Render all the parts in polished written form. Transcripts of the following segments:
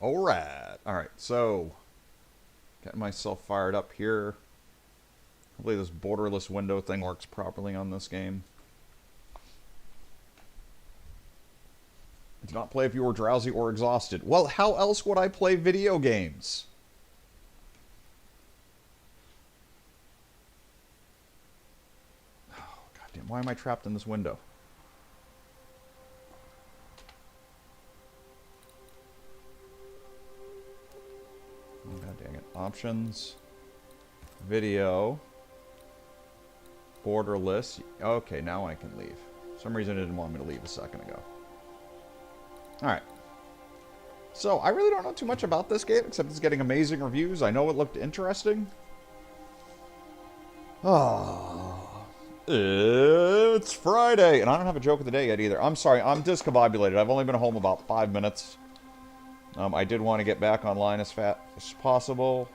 Alright. Alright, so getting myself fired up here. Hopefully this borderless window thing works properly on this game. Do not play if you are drowsy or exhausted. Well, how else would I play video games? Oh, goddamn, why am I trapped in this window? Oh, God dang it. Options. Video. Borderless. Okay, now I can leave. For some reason it didn't want me to leave a second ago. Alright. So, I really don't know too much about this game, except it's getting amazing reviews. I know it looked interesting. Oh. It's Friday, and I don't have a joke of the day yet either. I'm sorry, I'm discombobulated. I've only been home about 5 minutes. I did want to get back online as fast as possible.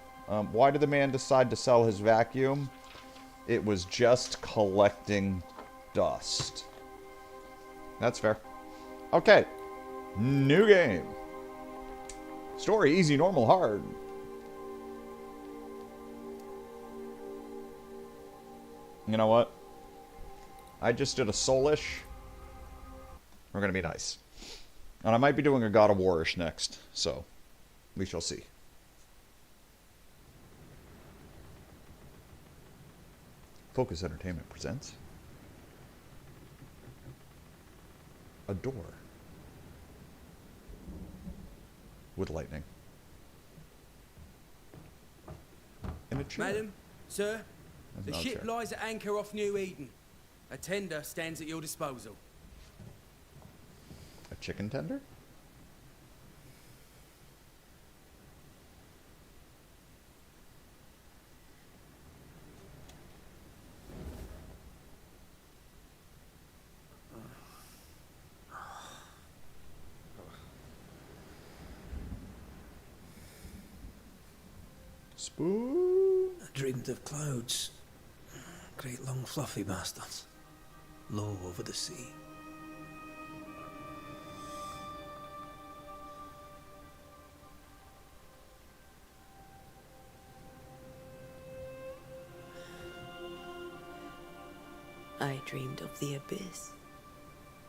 Why did the man decide to sell his vacuum? It was just collecting dust. That's fair. Okay. New game. Story, easy, normal, hard. You know what? I just did a soulish. We're going to be nice. And I might be doing a God of War-ish next, so we shall see. Focus Entertainment presents a door with lightning in a chair. Madam, sir, That's the not a ship chair. lies at anchor off New Eden. A tender stands at your disposal. A chicken tender? Spoon? I dreamed of clouds. Great long fluffy bastards. Low over the sea. I dreamed of the abyss,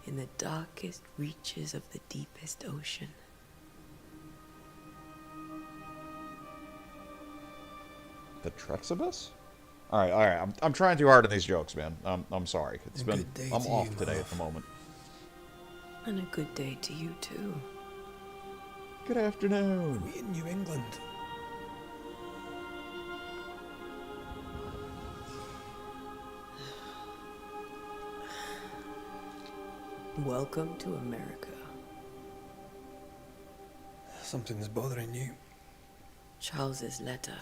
in the darkest reaches of the deepest ocean. The Trexibus? Alright, alright. I'm trying too hard on these jokes, man. I'm sorry. It's A been... good day I'm to off you, today Marv. at the moment. And a good day to you too. Good afternoon. We in New England. Welcome to America. Something's bothering you. Charles's letter.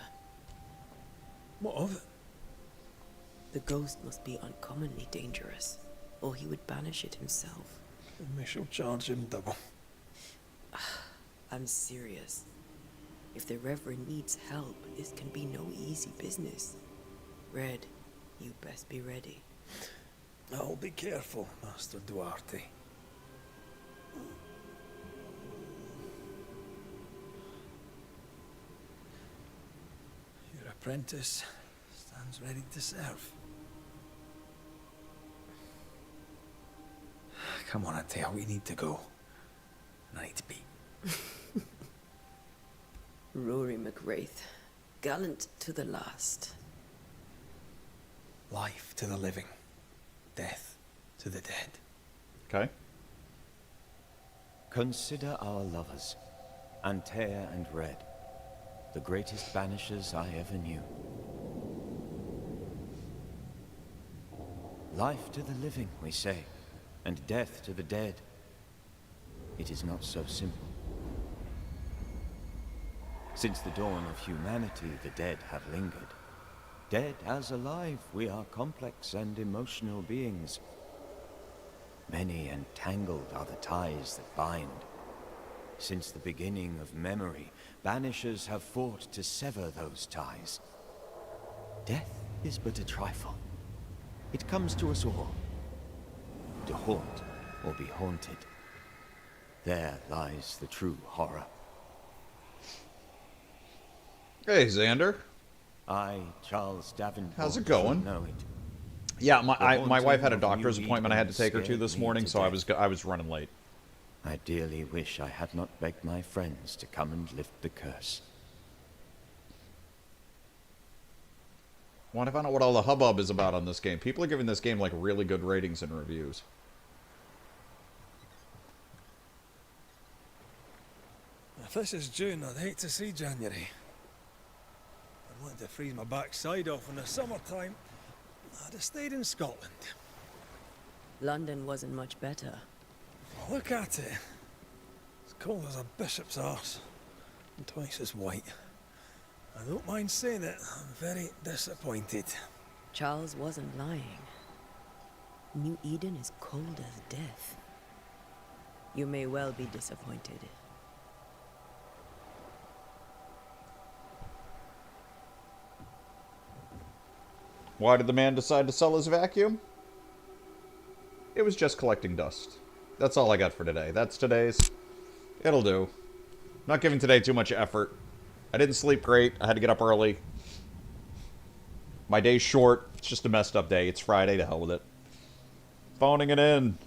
What of it? The ghost must be uncommonly dangerous, or he would banish it himself. We shall charge him double. I'm serious. If the Reverend needs help, this can be no easy business. Red, you best be ready. I'll be careful, Master Duarte. Your apprentice stands ready to serve. Come on, Atea, we need to go. And I need to be. Rory McWraith, gallant to the last. Life to the living, death to the dead. Okay. Consider our lovers, Antea and Red, the greatest banishers I ever knew. Life to the living, we say, and death to the dead. It is not so simple. Since the dawn of humanity, the dead have lingered. Dead as alive, we are complex and emotional beings. Many and tangled are the ties that bind. Since the beginning of memory, banishers have fought to sever those ties. Death is but a trifle. It comes to us all. To haunt or be haunted. There lies the true horror. Hey, Xander. I, Charles Davenport, How's it going? know it. Yeah, The my wife had a haunting of doctor's New appointment I had to Eden take her to scared this me morning, to so I death. was running late. I dearly wish I had not begged my friends to come and lift the curse. Want to find out what all the hubbub is about on this game. People are giving this game like really good ratings and reviews. If this is June, I'd hate to see January. I'd want to freeze my backside off in the summertime. I'd have stayed in Scotland. London wasn't much better. Look at it. As cold as a bishop's arse. And twice as white. I don't mind saying it, I'm very disappointed. Charles wasn't lying. New Eden is cold as death. You may well be disappointed. Why did the man decide to sell his vacuum? It was just collecting dust. That's all I got for today. That's today's. It'll do. Not giving today too much effort. I didn't sleep great. I had to get up early. My day's short. It's just a messed up day. It's Friday. To hell with it. Phoning it in.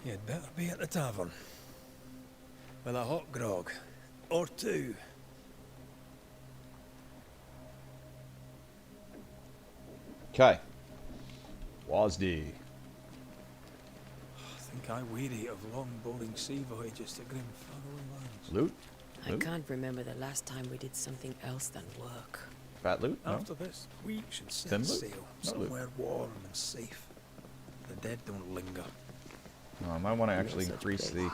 You'd better be at the tavern. With a hot grog. Or two. Okay. Wasd. I think I weary of long bowling sea voyages to grim faraway lands. Loot? I Loot? can't remember the last time we did something else than work. Fat loot? No. After this, we should Thin set loot? sail No loot. somewhere warm and safe. The dead don't linger. I might want to actually such increase place.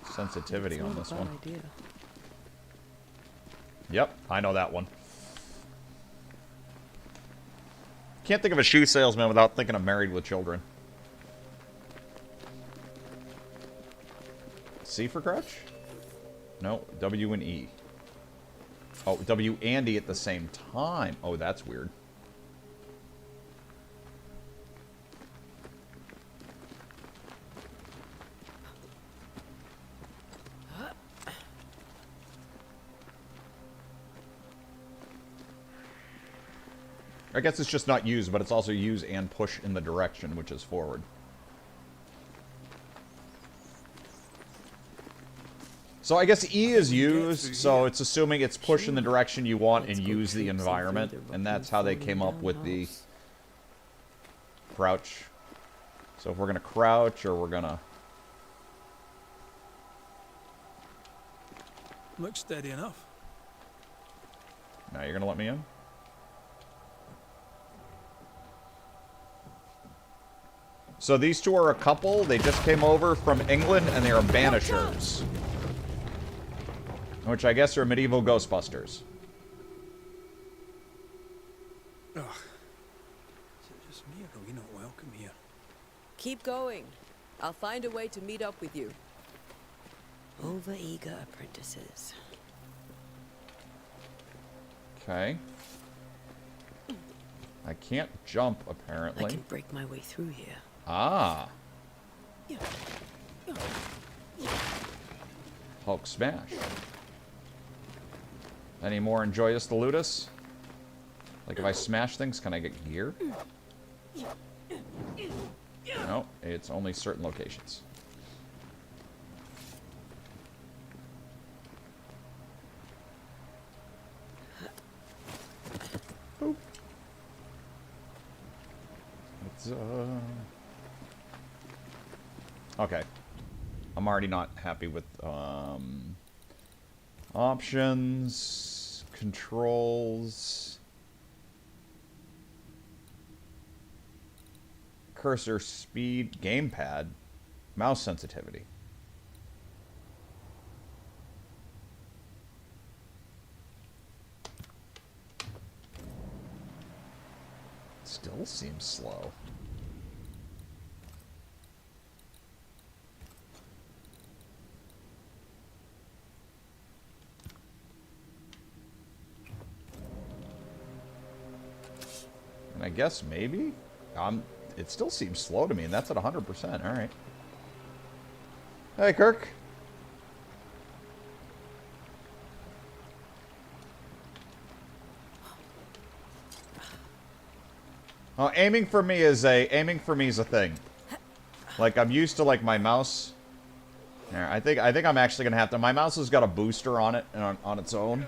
the sensitivity It's on not this a bad one. idea. Yep, I know that one. Can't think of a shoe salesman without thinking of Married with Children. C for crutch? No, W and E. Oh, W and E at the same time. Oh, that's weird. I guess it's just not use, but it's also use and push in the direction, which is forward. So I guess E is use, so it's assuming it's push in the direction you want and use the environment, and that's how they came up with the crouch. So if we're gonna crouch or we're gonna... Looks steady enough. Now you're gonna let me in? So these two are a couple. They just came over from England, and they are Banishers. Which I guess are medieval Ghostbusters. Ugh. Is it just me or are we not welcome here? Keep going. I'll find a way to meet up with you. Overeager apprentices. Okay. I can't jump, I apparently. can break my way through here. Ah. Hulk smash. Any more enjoy us to loot us? Like if I smash things, can I get gear? No, it's only certain locations. Boop. It's, okay. I'm already not happy with, options, controls, cursor speed, gamepad, mouse sensitivity. Still seems slow. And I guess maybe it still seems slow to me, and that's at 100%. All right. Hey, Kirk. Oh, aiming for me is a thing. Like, I'm used to, like, my mouse. Yeah, I think I'm actually gonna have to. My mouse has got a booster on it on its own,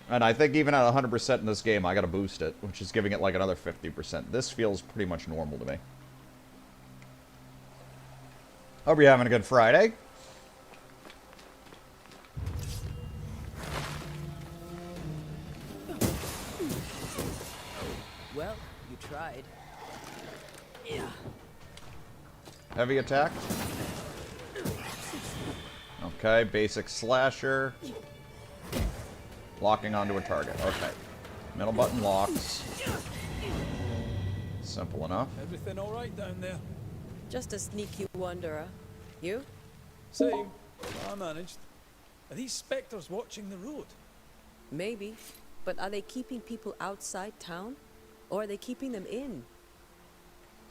and I think even at 100% in this game, I gotta boost it, which is giving it like another 50%. This feels pretty much normal to me. Hope you're having a good Friday. Well, you tried. Yeah. Heavy attack. Okay, basic slasher. Locking onto a target. Okay. Middle button locks. Simple enough. Everything all right down there? Just a sneaky wanderer. You? Same. I managed. Are these spectres watching the road? Maybe. But are they keeping people outside town? Or are they keeping them in?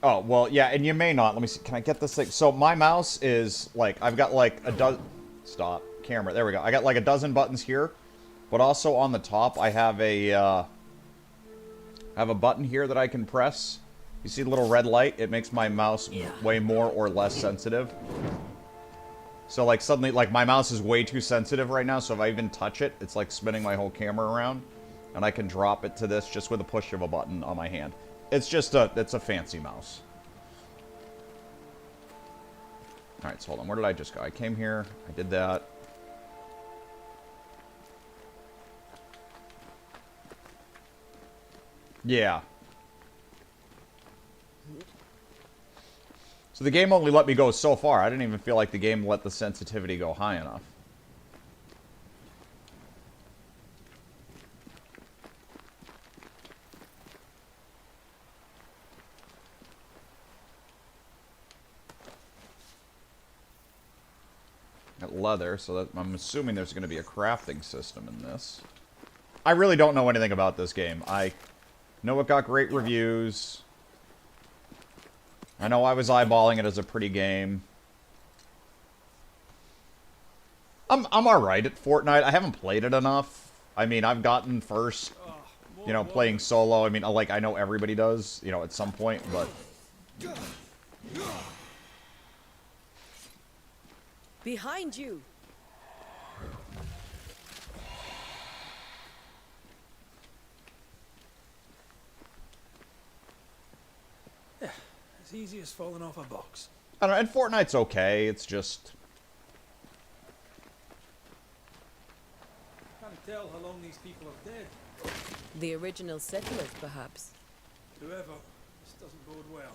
Oh, well, yeah, and you may not. Let me see. Can I get this thing? So my mouse is, like, I've got, like, a dozen... Stop. Camera. There we go. I got, like, a dozen buttons here. But also on the top, I have a button here that I can press. You see the little red light? It makes my mouse way more or less sensitive. So, like, suddenly, like, my mouse is way too sensitive right now, so if I even touch it, it's like spinning my whole camera around. And I can drop it to this just with a push of a button on my hand. It's just it's a fancy mouse. Alright, so hold on. Where did I just go? I came here. I did that. Yeah. So the game only let me go so far. I didn't even feel like the game let the sensitivity go high enough. Got leather, so that, I'm assuming there's going to be a crafting system in this. I really don't know anything about this game. I know it got great reviews. I know I was eyeballing it as a pretty game. I'm alright at Fortnite. I haven't played it enough. I mean, I've gotten first, you know, playing solo. I mean, like, I know everybody does, you know, at some point, but... Behind you! Yeah, as easy as falling off a box. I don't know, and Fortnite's okay, it's just... Can't tell how long these people are dead. The original settlers, perhaps. Whoever, this doesn't bode well.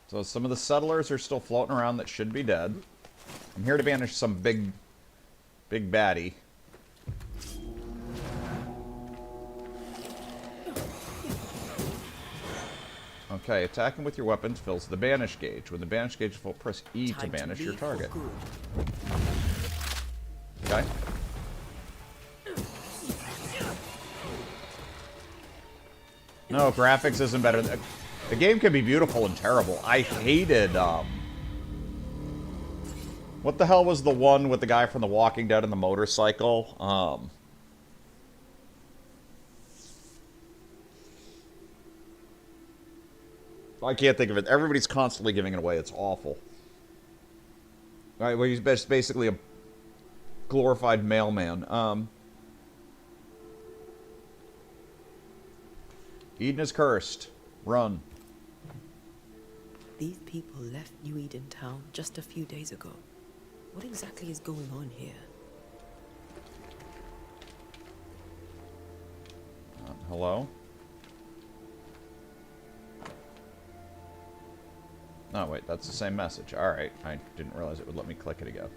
So some of the settlers are still floating around that should be dead. I'm here to banish some big baddie. Okay, attacking with your weapons fills the banish gauge. When the banish gauge is full, press E to banish your target. Okay. No, graphics isn't better. The game can be beautiful and terrible. I hated, what the hell was the one with the guy from The Walking Dead and the motorcycle? I can't think of it. Everybody's constantly giving it away. It's awful. Alright, well, he's basically a glorified mailman. Eden is cursed. Run. These people left New Eden Town just a few days ago. What exactly is going on here? Hello? Oh, wait, that's the same message. Alright, I didn't realize it would let me click it again.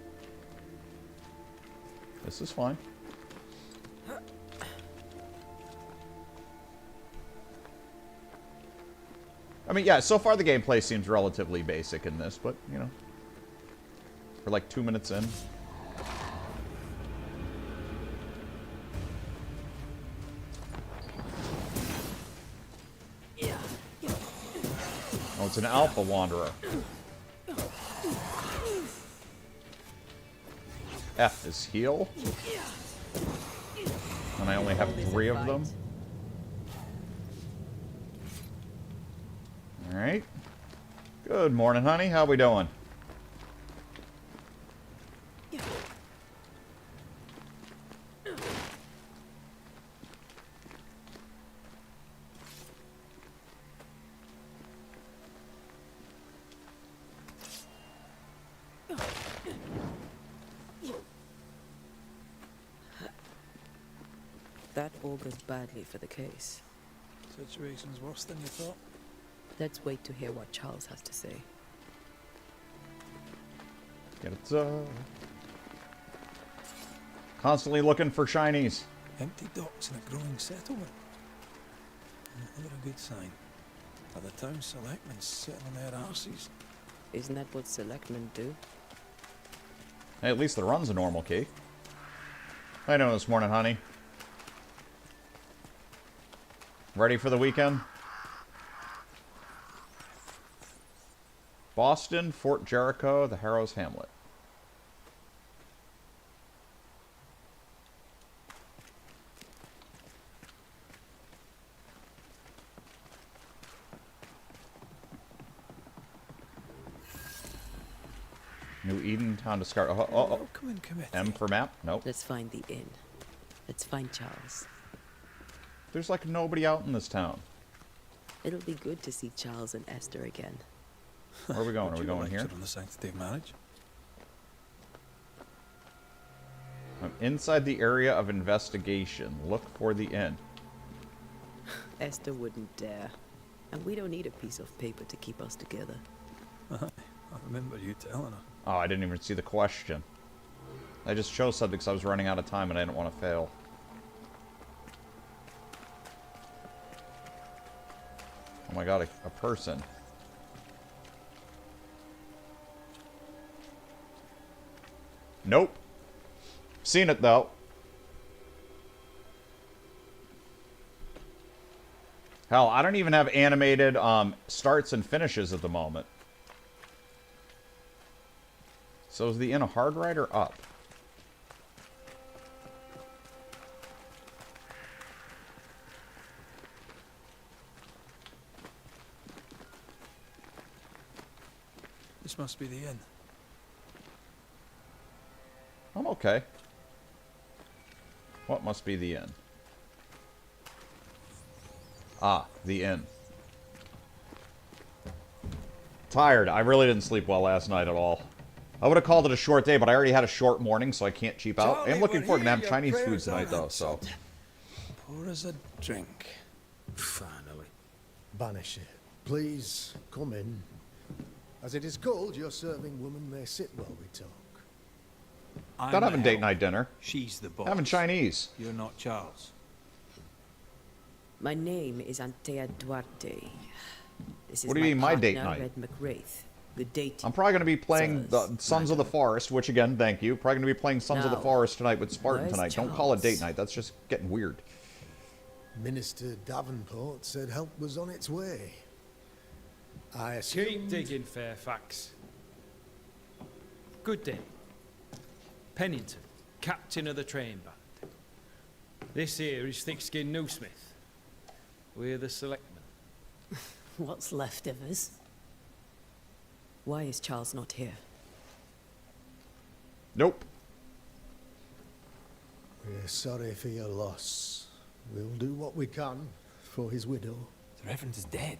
This is fine. I mean, yeah, so far the gameplay seems relatively basic in this, but, you know. We're like 2 minutes in. Oh, it's an alpha wanderer. F is heal. And I only have 3 of them. Alright. Good morning, honey. How we doing? That augurs badly for the case. Situation's worse than you thought. Let's wait to hear what Charles has to say. Get it, constantly looking for shinies. Empty docks in a growing settlement. Never a good sign. Are the town selectmen sitting on their arses? Isn't that what selectmen do? Hey, at least the run's a normal key. How you doing this morning, honey? Ready for the weekend? Boston, Fort Jericho, the Harrows Hamlet. New Eden, town discovered. Welcoming committee. M for map? Nope. Let's find the inn. Let's find Charles. There's like nobody out in this town. It'll be good to see Charles and Esther again. Where are we going? Are Would we you going like here? to on the sanctity of marriage? I'm inside the area of investigation. Look for the inn. Esther wouldn't dare. And we don't need a piece of paper to keep us together. I remember you telling her. Oh, I didn't even see the question. I just chose something because I was running out of time and I didn't want to fail. Oh my god, a person. Nope. Seen it though. Hell, I don't even have animated starts and finishes at the moment. So is the inn a hard right or up? This must be the inn. I'm okay. What must be the inn? Ah, the inn. Tired. I really didn't sleep well last night at all. I would have called it a short day, but I already had a short morning, so I can't cheap out. Charlie, I'm looking we're forward to here, have your Chinese food prayers are tonight, though, so... answered. Pour us a drink. Finally. Banisher, please come in. As it is called, your serving woman may sit while we talk. I'm Not the having date help. night dinner. She's the boss. Having Chinese. You're not Charles. My name is Antea Duarte. This is What do you mean, my date partner, night? Red McWraith. Good date. I'm probably going to be playing the Sirs, Sons of the Forest, which, again, thank you. Probably going to be playing Sons of the Now, Forest tonight with Spartan where's tonight. Don't call it date Charles? night. That's just getting weird. Minister Davenport said help was on its way. I assume... Keep digging, Fairfax. Good day. Pennington, captain of the train band. This here is Thick-Skinned Newsmith. We're the selectmen. What's left of us? Why is Charles not here? Nope. We're sorry for your loss. We'll do what we can for his widow. The Reverend is dead.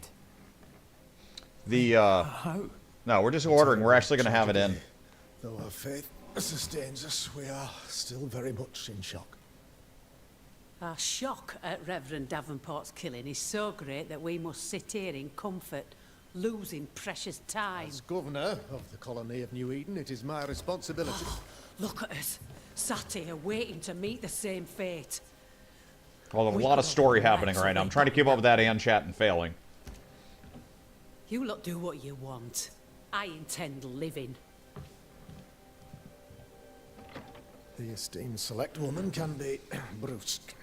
The, How? No, we're just ordering. We're actually going to have it in. Though our faith sustains us, we are still very much in shock. Our shock at Reverend Davenport's killing is so great that we must sit here in comfort, losing precious time. As governor of the colony of New Eden, it is my responsibility. Look at us, sat here waiting to meet the same fate. Well, there's a We lot of could story have happening right now. I'm actually trying to keep up with that and chat and failing. You lot do what you want. I intend living. The esteemed select woman can be brusque.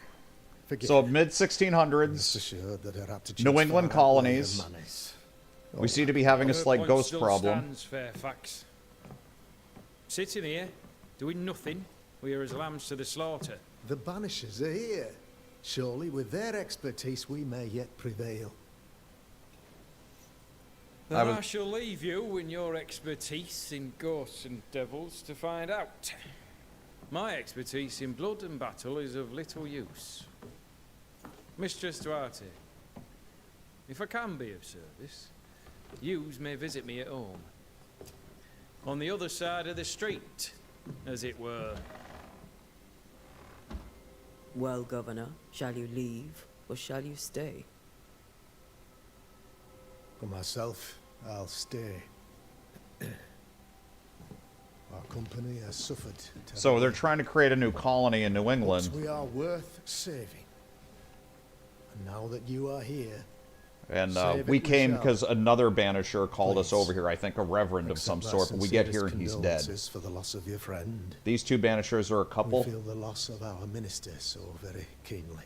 Forgive So, me. mid Rest 1600s, assured that her aptitudes New England far outweigh her colonies. manners. we seem to be having a Her slight point ghost still problem. Stands, Fairfax. Sitting here, doing nothing. We are as lambs to the slaughter. The Banishers are here. Surely with their expertise we may yet prevail. Then I shall leave you and your expertise in ghosts and devils to find out. My expertise in blood and battle is of little use. Mistress Duarte, if I can be of service, yous may visit me at home. On the other side of the street, as it were. Well, Governor, shall you leave or shall you stay? For myself, I'll stay. Our company has suffered. So they're trying to create a new colony in New England. But we are worth saving. And now that you are here, And save we it came shall. because another Banisher called us Please. over here. I think a reverend of some Accept my sort. But we get sincerest here and he's dead. condolences for the loss of your friend. These two Banishers are a We couple. feel the loss of our minister so very keenly.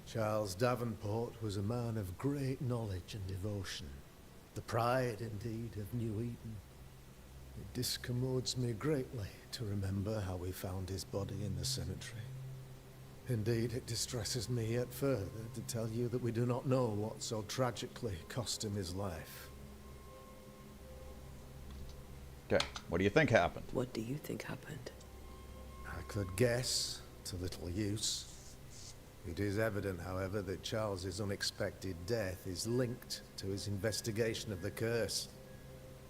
Charles Davenport was a man of great knowledge and devotion. The pride, indeed, of New Eden. It discommodes me greatly to remember how we found his body in the cemetery. Indeed, it distresses me yet further to tell you that we do not know what so tragically cost him his life. Okay, what do you think happened? What do you think happened? I could guess, to little use. It is evident, however, that Charles's unexpected death is linked to his investigation of the curse.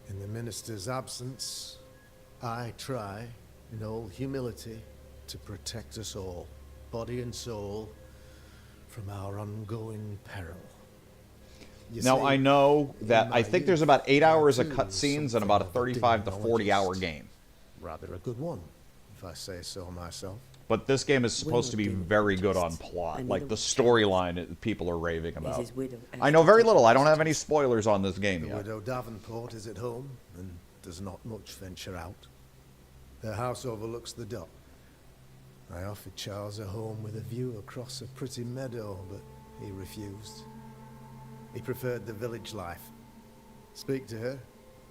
In the minister's absence, I try, in all humility, to protect us all, body and soul, from our ongoing peril. You Now, see, I know that in I my think there's youth, about 8 I hours of too was cutscenes and something about a of 35 to 40 hour demonologist. game. Rather a good one, if I say so myself. But this game is supposed to be Well, very good on just- plot. I Like need the a- storyline people are raving Is about. his widow I know very little. I don't have executed? any spoilers on this game The yet. widow Davenport is at home and does not much venture out. Their house overlooks the dock. I offered Charles a home with a view across a pretty meadow, but he refused. He preferred the village life. Speak to her,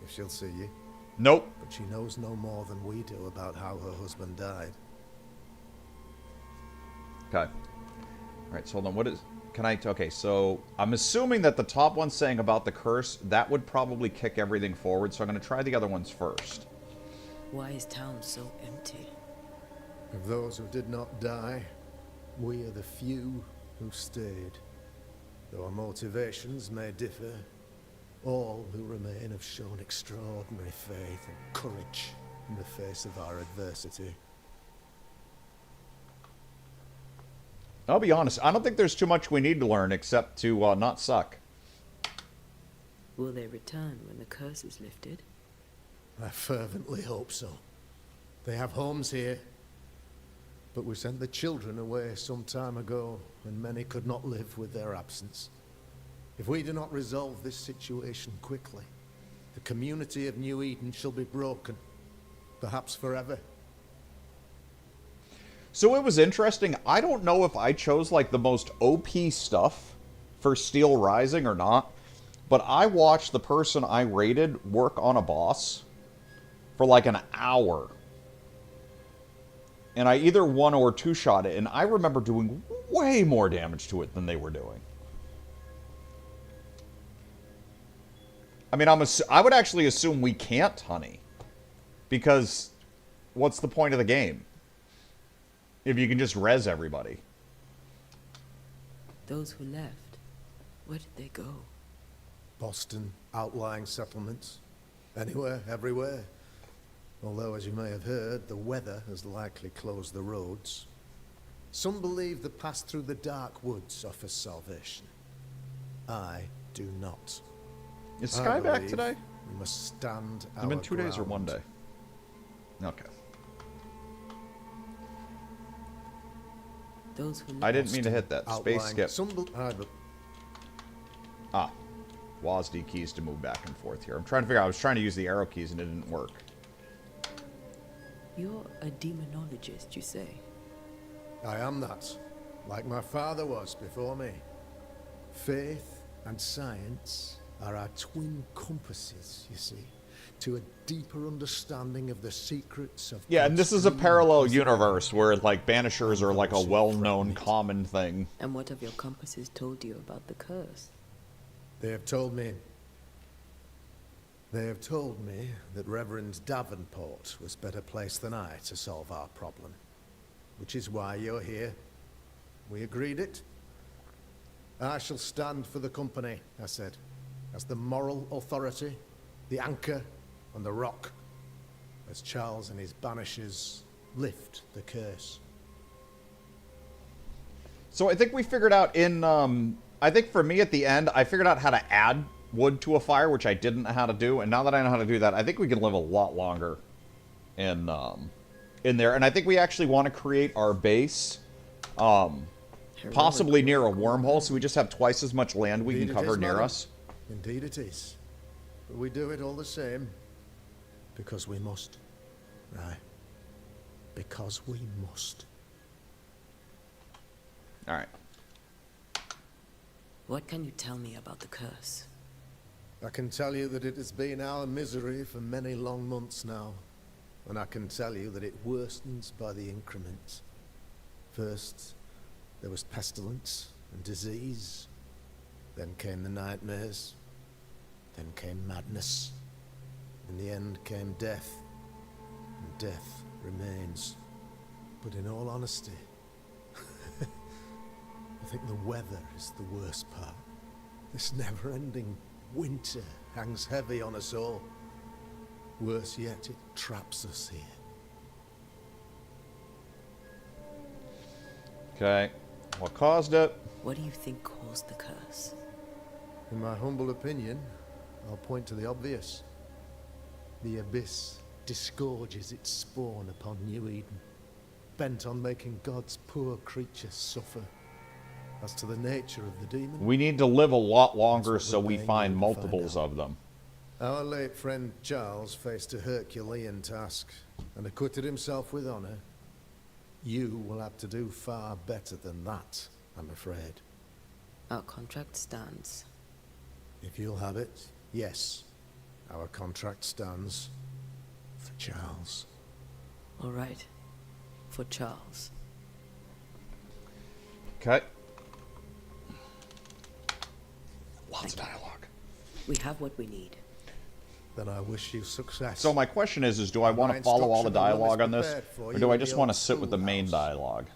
if she'll see you. Nope. But she knows no more than we do about how her husband died. Okay. Alright, so hold on. What is... Can I... Okay, so... I'm assuming that the top one's saying about the curse. That would probably kick everything forward, so I'm going to try the other ones first. Why is town so empty? Of those who did not die, we are the few who stayed. Though our motivations may differ, all who remain have shown extraordinary faith and courage in the face of our adversity. I'll be honest. I don't think there's too much we need to learn except to not suck. Will they return when the curse is lifted? I fervently hope so. They have homes here, but we sent the children away some time ago when many could not live with their absence. If we do not resolve this situation quickly, the community of New Eden shall be broken, perhaps forever. So it was interesting. I don't know if I chose, like, the most OP stuff for Steel Rising or not, but I watched the person I raided work on a boss for, like, an hour. And I either one or two-shot it, and I remember doing way more damage to it than they were doing. I mean, I would actually assume we can't, honey. Because what's the point of the game? If you can just res everybody. Those who left, where did they go? Boston, outlying settlements. Anywhere, everywhere. Although, as you may have heard, the weather has likely closed the roads. Some believe the path through the dark woods offers salvation. I do not. Is I Sky back believe today? We must stand Has it been our 2 days or one ground. day? Okay. Those who left. I didn't mean to hit that. Space Outlying- skip. Ah, WASD keys to move back and forth here. I'm trying to figure out. I was trying to use the arrow keys and it didn't work. You're a demonologist, you say? I am that, like my father was before me. Faith and science are our twin compasses, you see, to a deeper understanding of the secrets of... Yeah, and this is a God's parallel dream. universe where, like, Banishers are, like, a well-known common thing. And what have your compasses told you about the curse? They have told me They have told me that Reverend Davenport was better placed than I to solve our problem. Which is why you're here. We agreed it. I shall stand for the company, I said, as the moral authority, the anchor, and the rock, as Charles and his Banishers lift the curse. So I think we figured out in, I think for me at the end, I figured out how to add wood to a fire, which I didn't know how to do, and now that I know how to do that, I think we can live a lot longer in there. And I think we actually want to create our base, possibly near a wormhole, so we just have twice as much land we can cover near us. Indeed it is. But we do it all the same. Because we must. Aye. Because we must. Alright. What can you tell me about the curse? I can tell you that it has been our misery for many long months now. And I can tell you that it worsens by the increments. First, there was pestilence and disease. Then came the nightmares. Then came madness. In the end came death. And death remains. But in all honesty, I think the weather is the worst part. This never-ending winter hangs heavy on us all. Worse yet, it traps us here. Okay. What caused it? What do you think caused the curse? In my humble opinion, I'll point to the obvious. The Abyss disgorges its spawn upon New Eden, bent on making God's poor creatures suffer. As to the nature of the demon... We need to live a lot longer so we find multiples of them. Our late friend Charles faced a Herculean task, and acquitted himself with honor. You will have to do far better than that, I'm afraid. Our contract stands. If you'll have it, yes. Our contract stands. For Charles. All right. For Charles. Okay. Lots of dialogue. We have what we need. Then I wish you success. So my question is do I want to follow all the dialogue on this, or do I just want to sit with the main dialogue?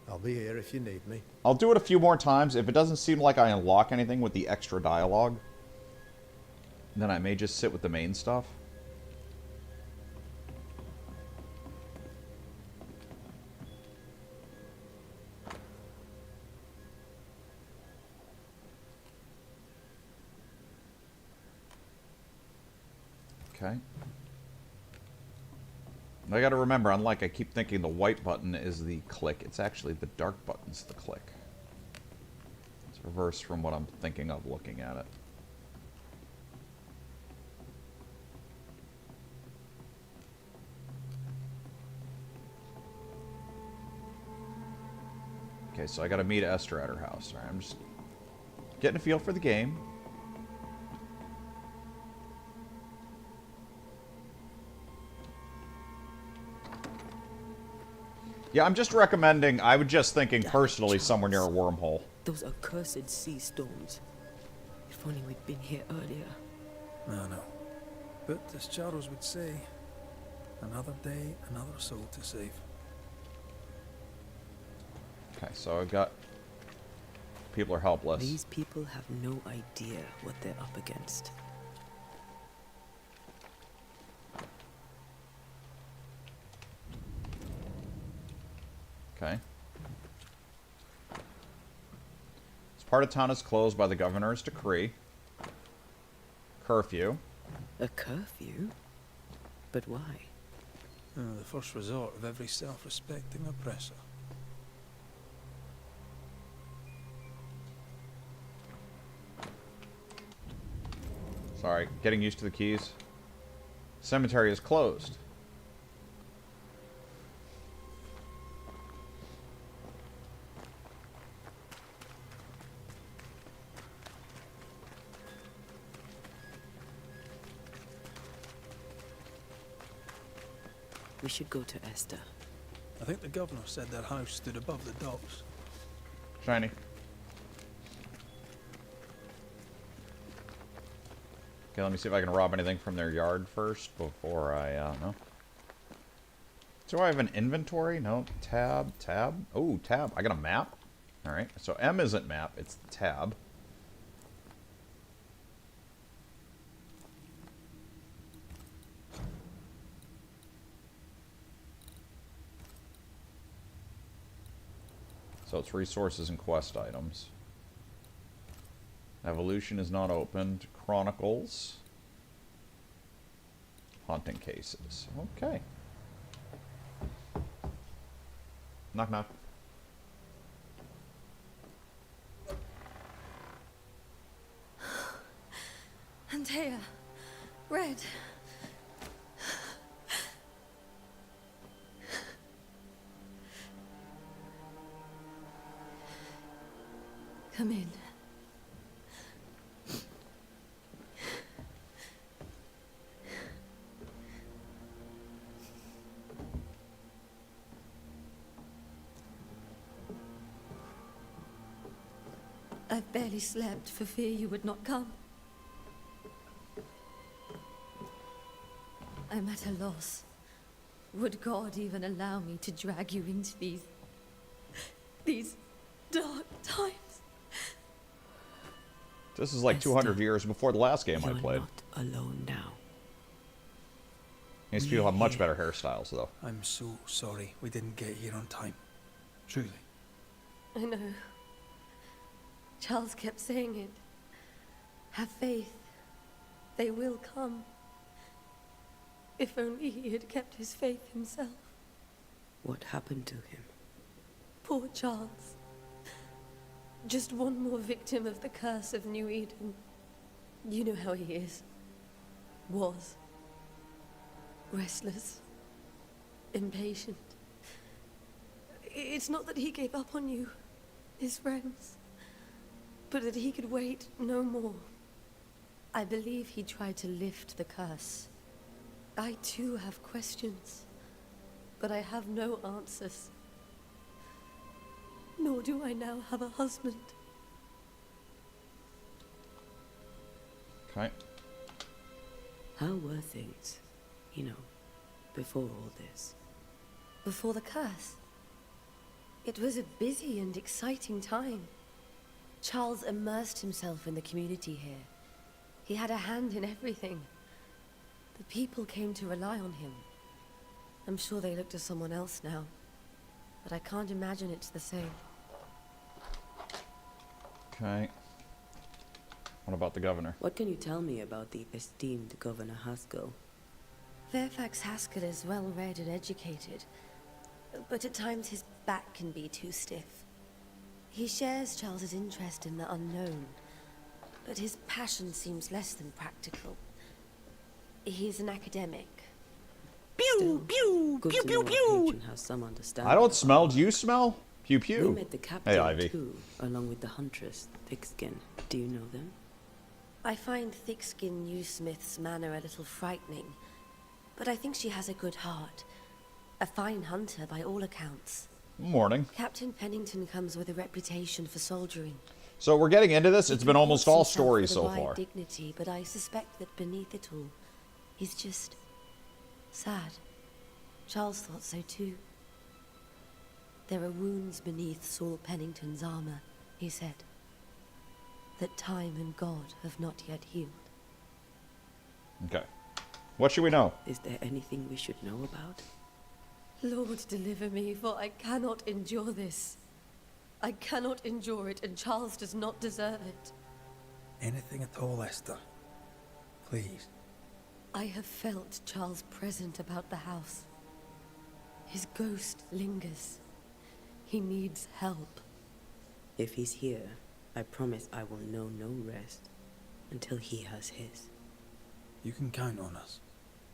I'll be here if you need me. I'll do it a few more times. If it doesn't seem like I unlock anything with the extra dialogue, then I may just sit with the main stuff. Okay. I gotta remember, unlike I keep thinking the white button is the click, it's actually the dark button's the click. It's reversed from what I'm thinking of looking at it. Okay, so I gotta meet Esther at her house. Alright, I'm just getting a feel for the game. Yeah, I'm just recommending, I was just thinking personally somewhere near a wormhole. Those accursed sea storms. If only we'd been here earlier. No. But as Charles would say, another day, another soul to save. Okay, so I've got... People are helpless. These people have no idea what they're up against. Okay. This part of town is closed by the governor's decree. Curfew. A curfew? But why? The first resort of every self-respecting oppressor. Sorry, getting used to the keys. Cemetery is closed. We should go to Esther. I think the governor said their house stood above the docks. Shiny. Okay, let me see if I can rob anything from their yard first before I, no. Do I have an inventory? No. Tab. Oh, tab. I got a map. Alright, so M isn't map, it's tab. So it's resources and quest items. Evolution is not opened. Chronicles. Haunting cases. Okay. Knock knock. Antea. Red. Come in. I've barely slept for fear you would not come. I'm at a loss. Would God even allow me to drag you into these dark times? This is like 200 years before the last game I You're played. not alone now. These people have much better hairstyles, though. I'm so sorry we didn't get here on time. Truly. I know. Charles kept saying it. Have faith. They will come. If only he had kept his faith himself. What happened to him? Poor Charles. Just one more victim of the curse of New Eden. You know how he is. Was. Restless. Impatient. It's not that he gave up on you, his friends, but that he could wait no more. I believe he tried to lift the curse. I too have questions, but I have no answers. Nor do I now have a husband. Okay. How were things, before all this? Before the curse, it was a busy and exciting time. Charles immersed himself in the community here. He had a hand in everything. The people came to rely on him. I'm sure they look to someone else now, but I can't imagine it's the same. Okay. What about the governor? What can you tell me about the esteemed Governor Haskell? Fairfax Haskell is well-read and educated, but at times his back can be too stiff. He shares Charles's interest in the unknown, but his passion seems less than practical. He's an academic. Still, good to know our patron has some understanding. I don't smell. Do you smell? Pew pew. We met the captain Hey, Ivy. too, along with the huntress, Thickskin. Do you know them? I find thick-skinned New Smith's manner a little frightening, but I think she has a good heart. A fine hunter by all accounts. Morning. Captain Pennington comes with a reputation for soldiering. So we're getting into this. It's He been almost all comports himself stories with a so wide far. dignity, but I suspect that beneath it all, he's just sad. Charles thought so too. There are wounds beneath Saul Pennington's armor, he said, that time and God have not yet healed. Okay. What should we know? Is there anything we should know about? Lord, deliver me, for I cannot endure this. I cannot endure it, and Charles does not deserve it. Anything at all, Esther. Please. I have felt Charles present about the house. His ghost lingers. He needs help. If he's here, I promise I will know no rest until he has his. You can count on us.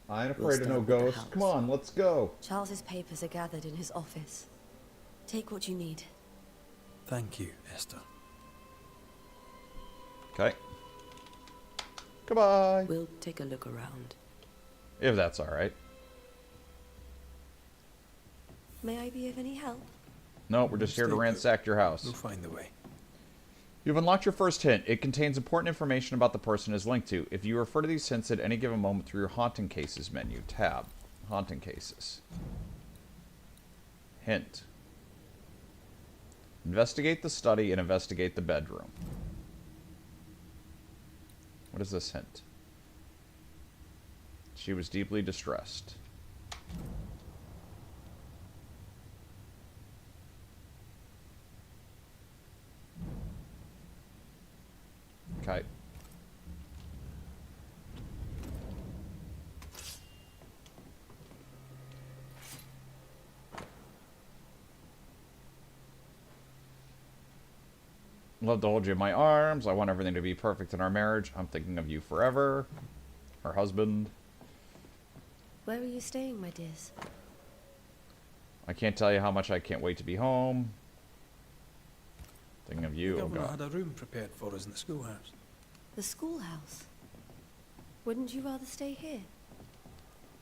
I ain't We'll afraid of no start with the ghosts. house. Come on, let's go. Charles's papers are gathered in his office. Take what you need. Thank you, Esther. Okay. Goodbye. We'll take a look around. If that's all right. May I be of any help? No, we're just here to Stay put. ransack your house. We'll find the way. You've unlocked your first hint. It contains important information about the person it is linked to. If you refer to these hints at any given moment through your Haunting Cases menu, tab. Haunting Cases. Hint. Investigate the study and investigate the bedroom. What is this hint? She was deeply distressed. Okay. Love to hold you in my arms. I want everything to be perfect in our marriage. I'm thinking of you forever. Her husband. Where are you staying, my dears? I can't tell you how much I can't wait to be home. Thinking of you, The oh governor god. had a room prepared for us in the schoolhouse. The schoolhouse? Wouldn't you rather stay here?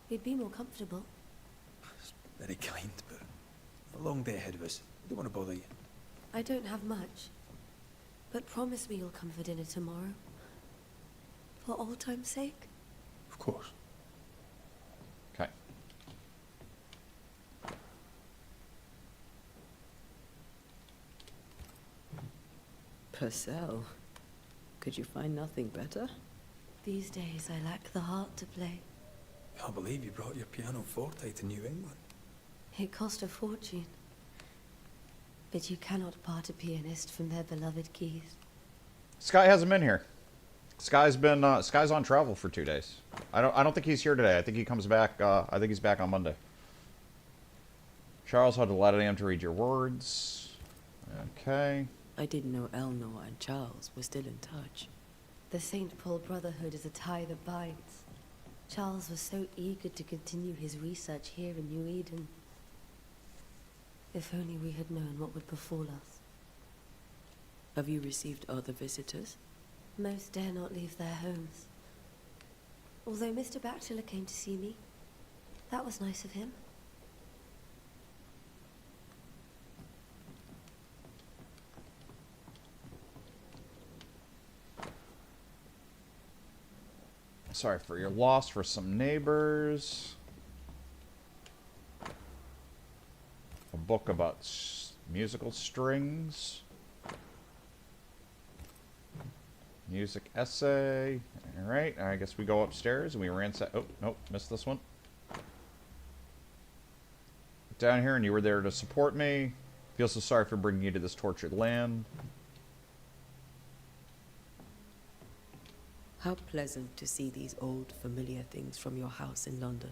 You'd be more comfortable. It's very kind, but a long day ahead of us. I don't want to bother you. I don't have much. But promise me you'll come for dinner tomorrow. For old time's sake. Of course. Okay. Purcell, could you find nothing better? These days I lack the heart to play. Can't believe you brought your pianoforte to New England. It cost a fortune. But you cannot part a pianist from their beloved keys. Sky hasn't been here. Sky's been Sky's on travel for 2 days. I don't think he's here today. I think he comes back I think he's back on Monday. Charles, how delighted I am to read your words. Okay. I didn't know Eleanor and Charles were still in touch. The St. Paul Brotherhood is a tie that binds. Charles was so eager to continue his research here in New Eden. If only we had known what would befall us. Have you received other visitors? Most dare not leave their homes. Although Mr. Bachelor came to see me. That was nice of him. Sorry for your loss for some neighbors. A book about musical strings. Music essay. Alright, I guess we go upstairs and we ransack. Oh, nope, missed this one. Down here, and you were there to support me. Feel so sorry for bringing you to this tortured land. How pleasant to see these old familiar things from your house in London.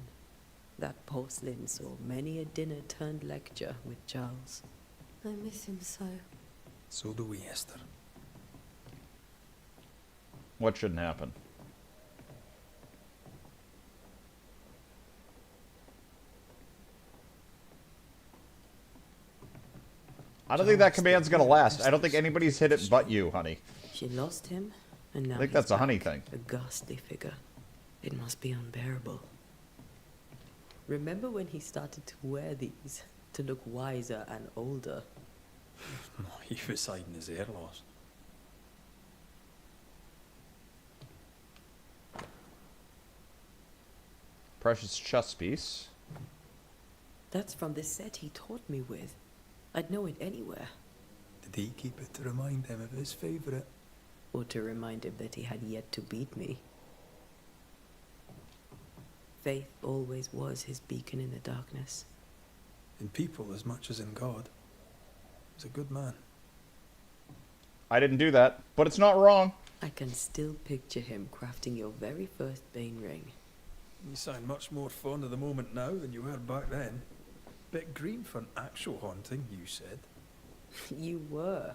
That porcelain saw many a dinner-turned-lecture with Charles. I miss him so. So do we, Esther. What shouldn't happen? I don't think that command's gonna last. I don't think anybody's hit it but you, honey. She lost him, and now I think he's that's a honey back, thing. a ghastly figure. It must be unbearable. Remember when he started to wear these to look wiser and older? He was hiding his hair loss. Precious chess piece. That's from the set he taught me with. I'd know it anywhere. Did he keep it to remind him of his favourite? Or to remind him that he had yet to beat me. Faith always was his beacon in the darkness. In people as much as in God. He's a good man. I didn't do that, but it's not wrong. I can still picture him crafting your very first Bane ring. You sound much more fond of the moment now than you were back then. Bit green for an actual haunting, you said. You were.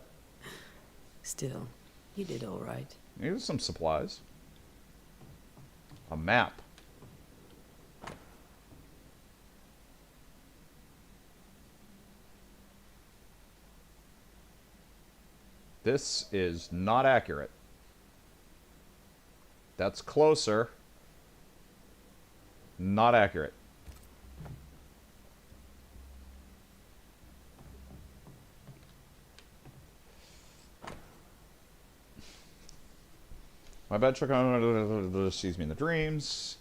Still, you did all right. Here's some supplies. A map. This is not accurate. That's closer. Not accurate. My bed shall come, sees me in the dreams.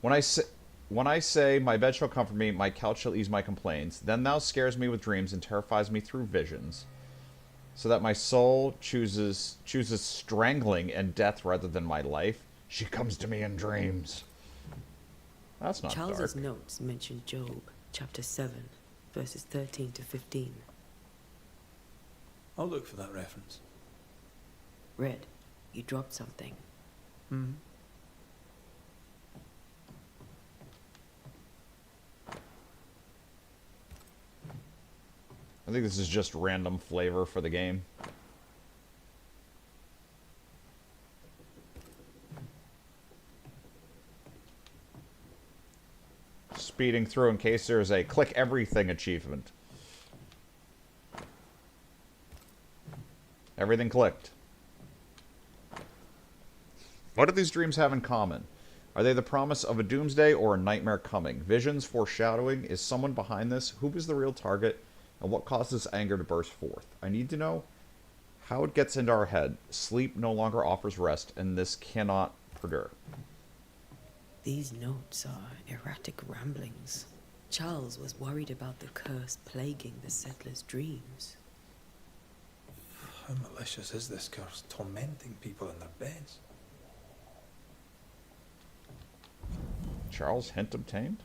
When I say my bed shall comfort me, my couch shall ease my complaints. Then thou scares me with dreams and terrifies me through visions, so that my soul chooses strangling and death rather than my life. She comes to me in dreams. That's not Charles's dark. notes mention Job, chapter 7, verses 13 to 15. I'll look for that reference. Red, you dropped something. I think this is just random flavor for the game. Speeding through in case there's a click everything achievement. Everything clicked. What do these dreams have in common? Are they the promise of a doomsday or a nightmare coming? Visions, foreshadowing? Is someone behind this? Who is the real target? And what causes anger to burst forth? I need to know how it gets into our head. Sleep no longer offers rest, and this cannot perdure. These notes are erratic ramblings. Charles was worried about the curse plaguing the settlers' dreams. How malicious is this curse, tormenting people in their beds? Charles hint obtained?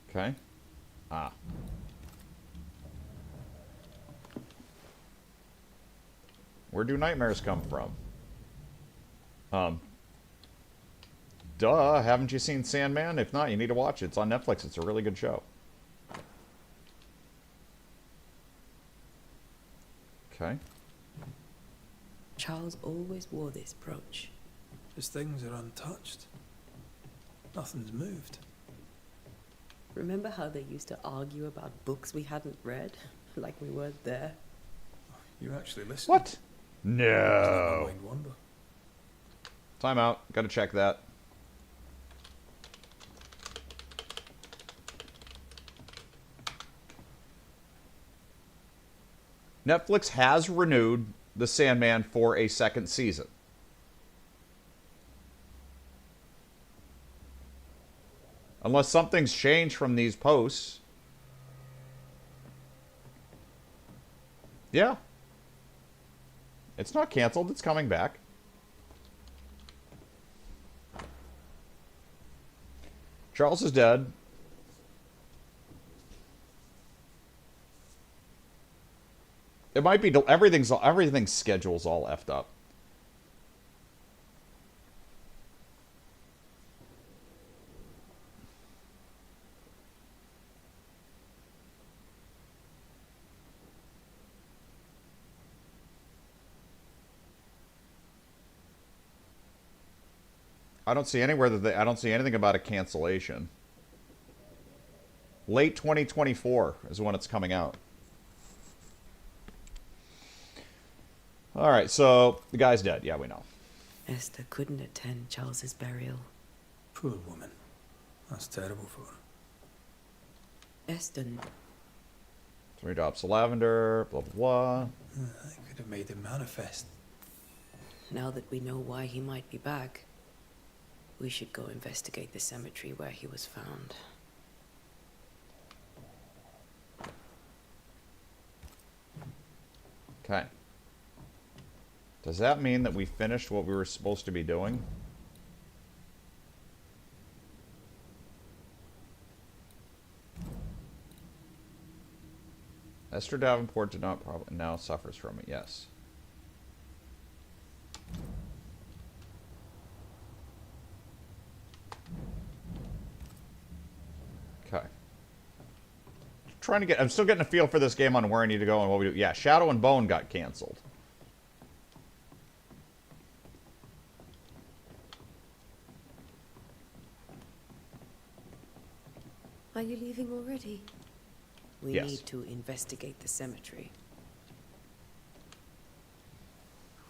Okay. Ah. Where do nightmares come from? Duh, haven't you seen Sandman? If not, you need to watch it. It's on Netflix. It's a really good show. Okay. Charles always wore this brooch. His things are untouched. Nothing's moved. Remember how they used to argue about books we hadn't read? Like we weren't there? You actually listened? What? No. Mind wander. Time out. Gotta check that. Netflix has renewed The Sandman for a second season. Unless something's changed from these posts. Yeah. It's not canceled. It's coming back. Charles is dead. It might be everything's schedule's all effed up. I don't see anywhere that I don't see anything about a cancellation. Late 2024 is when it's coming out. All right, so the guy's dead. Yeah, we know. Esther couldn't attend Charles's burial. Poor woman. That's terrible for her. Esther... 3 drops of lavender, blah, blah, blah. I could have made him manifest. Now that we know why he might be back, we should go investigate the cemetery where he was found. Okay. Does that mean that we finished what we were supposed to be doing? Esther Davenport did not probably now suffers from it, yes. Okay. I'm still getting a feel for this game on where I need to go and what we do. Yeah, Shadow and Bone got canceled. Are you leaving already? We Yes. need to investigate the cemetery.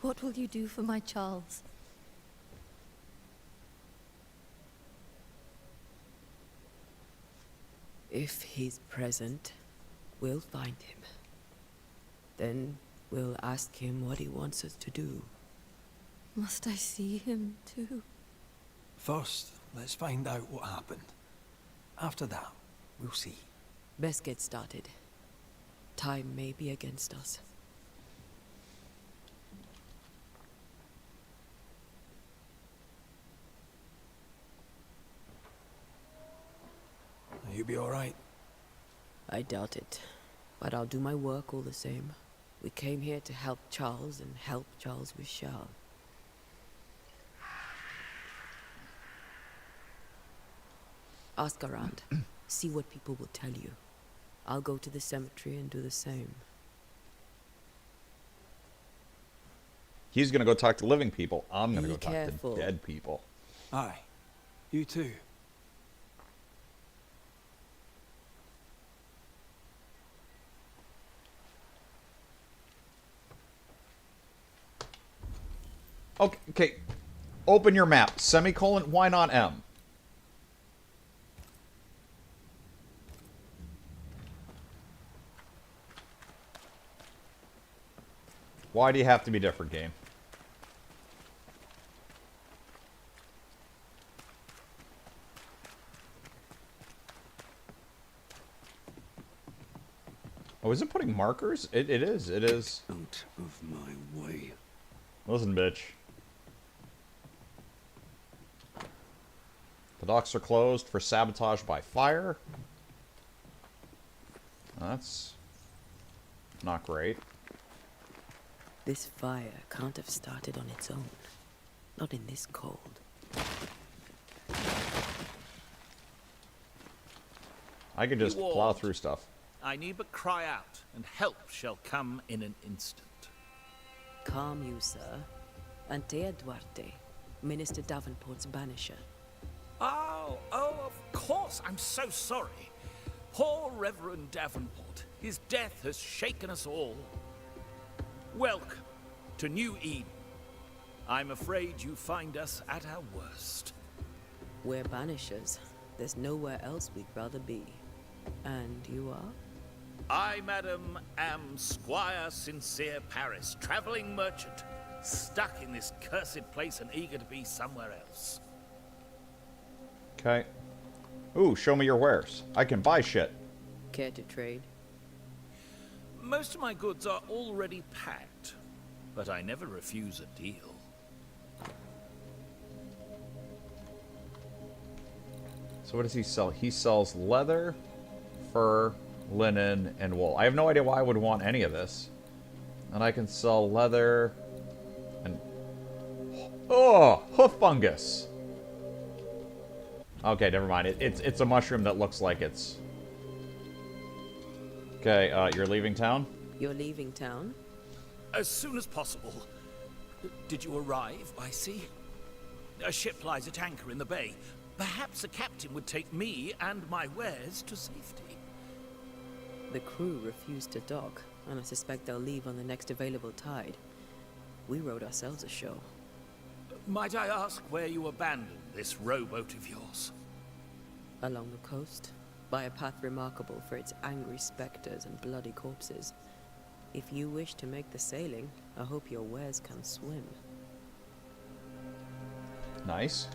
What will you do for my Charles? If he's present, we'll find him. Then we'll ask him what he wants us to do. Must I see him too? First, let's find out what happened. After that, we'll see. Best get started. Time may be against us. You be alright? I doubt it, but I'll do my work all the same. We came here to help Charles and help Charles with Charles. Ask around. See what people will tell you. I'll go to the cemetery and do the same. He's gonna go talk to living people. I'm gonna Be go talk careful. to dead people. Aye. You too. Okay. Open your map. Semicolon. Why not M? Why do you have to be different, game? Oh, is it putting markers? It is. It is. Out of my way. Listen, bitch. The docks are closed for sabotage by fire. That's not great. This fire can't have started on its own. Not in this cold. I could just plow through stuff. I need but cry out, and help shall come in an instant. Calm you, sir. Antea Duarte, Minister Davenport's banisher. Oh, of course. I'm so sorry. Poor Reverend Davenport. His death has shaken us all. Welcome to New Eden. I'm afraid you find us at our worst. We're banishers. There's nowhere else we'd rather be. And you are? I, madam, am Squire Sincere Paris, traveling merchant, stuck in this cursed place and eager to be somewhere else. Okay. Ooh, show me your wares. I can buy shit. Care to trade? Most of my goods are already packed, but I never refuse a deal. So what does he sell? He sells leather, fur, linen, and wool. I have no idea why I would want any of this. And I can sell leather and... Oh! Hoof fungus! Okay, never mind. It's a mushroom that looks like it's... Okay, you're leaving town? You're leaving town? As soon as possible. Did you arrive by sea? A ship lies at anchor in the bay. Perhaps a captain would take me and my wares to safety. The crew refused to dock, and I suspect they'll leave on the next available tide. We rowed ourselves ashore. Might I ask where you abandoned this rowboat of yours? Along the coast, by a path remarkable for its angry specters and bloody corpses. If you wish to make the sailing, I hope your wares can swim. Nice.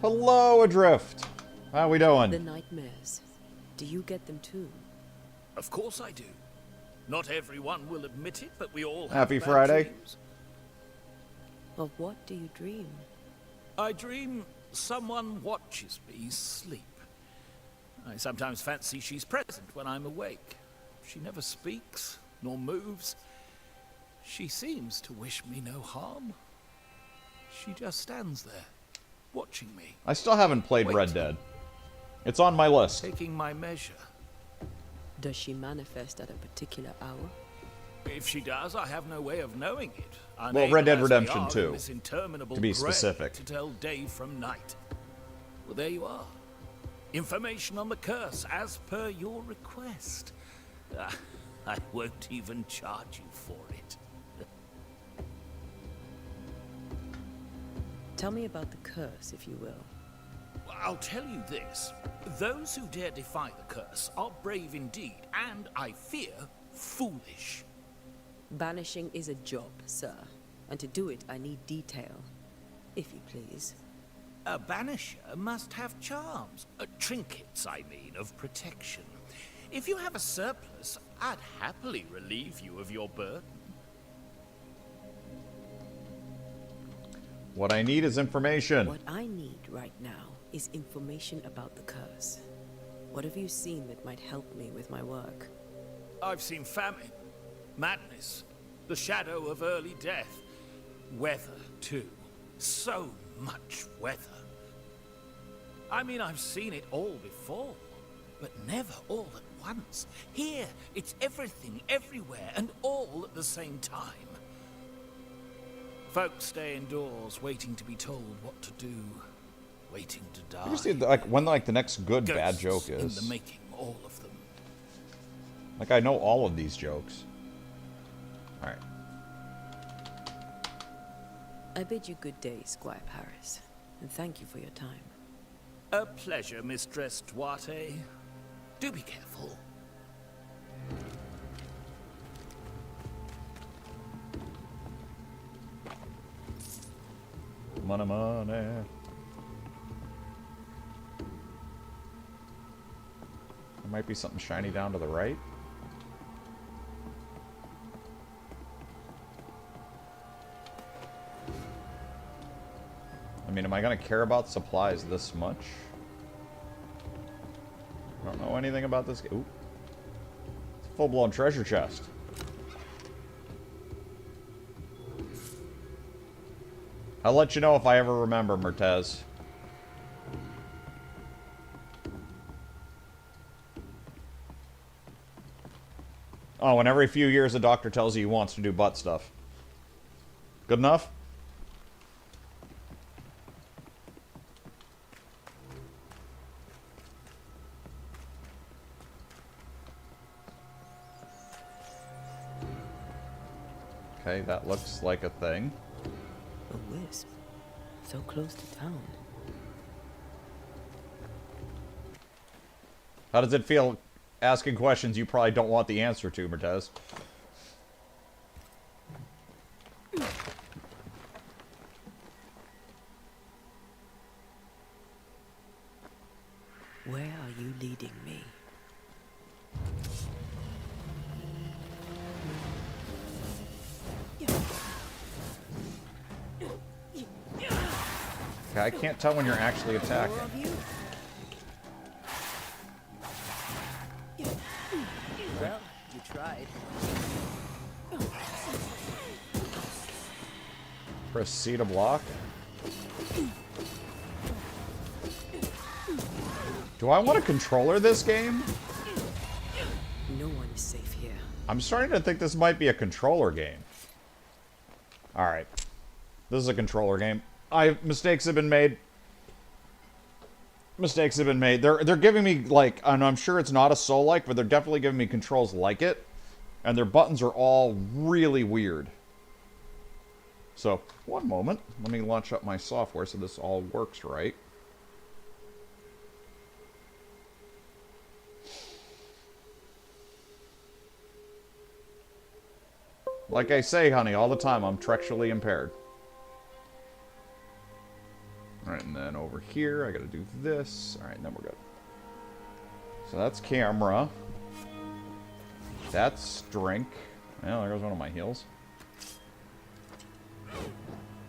Hello, Adrift. How we doing? The nightmares. Do you get them too? Of course I do. Not everyone will admit it, but we all have Happy bad Friday. dreams. Of what do you dream? I dream someone watches me sleep. I sometimes fancy she's present when I'm awake. She never speaks, nor moves. She seems to wish me no harm. She just stands there, watching me. I still haven't played Red Dead. It's on my list. Taking my measure. Does she manifest at a particular hour? If she does, I have no way of knowing it. Well, Red Dead Unable as we Redemption are 2, in this interminable to be gray specific. To tell day from night. Well, there you are. Information on the curse, as per your request. I won't even charge you for it. Tell me about the curse, if you will. I'll tell you this. Those who dare defy the curse are brave indeed, and, I fear, foolish. Banishing is a job, sir. And to do it, I need detail. If you please. A banisher must have charms. Trinkets, I mean, of protection. If you have a surplus, I'd happily relieve you of your burden. What I need is information. What I need right now is information about the curse. What have you seen that might help me with my work? I've seen famine, madness, the shadow of early death. Weather, too. So much weather. I mean, I've seen it all before, but never all at once. Here, it's everything, everywhere, and all at the same time. Folks stay indoors, waiting to be told what to do, waiting to die. You see, like, when like the next good Ghosts bad joke is. in the making, all of them. Like, I know all of these jokes. Alright. I bid you good day, Squire Paris, and thank you for your time. A pleasure, Mistress Duarte. Do be careful. Money, money. There might be something shiny down to the right. I mean, am I going to care about supplies this much? I don't know anything about this. Ooh. It's a full-blown treasure chest. I'll let you know if I ever remember, Mertez. Oh, and every few years a doctor tells you he wants to do butt stuff. Good enough? Okay, that looks like a thing. A wisp. So close to town. How does it feel asking questions you probably don't want the answer to, Mertez? Where are you leading me? Okay, I can't tell when you're actually attacking. Well, you tried. Press C to block. Do I want a controller this game? No one is safe here. I'm starting to think this might be a controller game. Alright. This is a controller game. Mistakes have been made. Mistakes have been made. They're giving me, like, and I'm sure it's not a Soul-like, but they're definitely giving me controls like it. And their buttons are all really weird. So, one moment. Let me launch up my software so this all works right. Like I say, honey, all the time, I'm textually impaired. Alright, and then over here, I gotta do this. Alright, and then we're good. So that's camera. That's drink. Well, there goes one of my heals.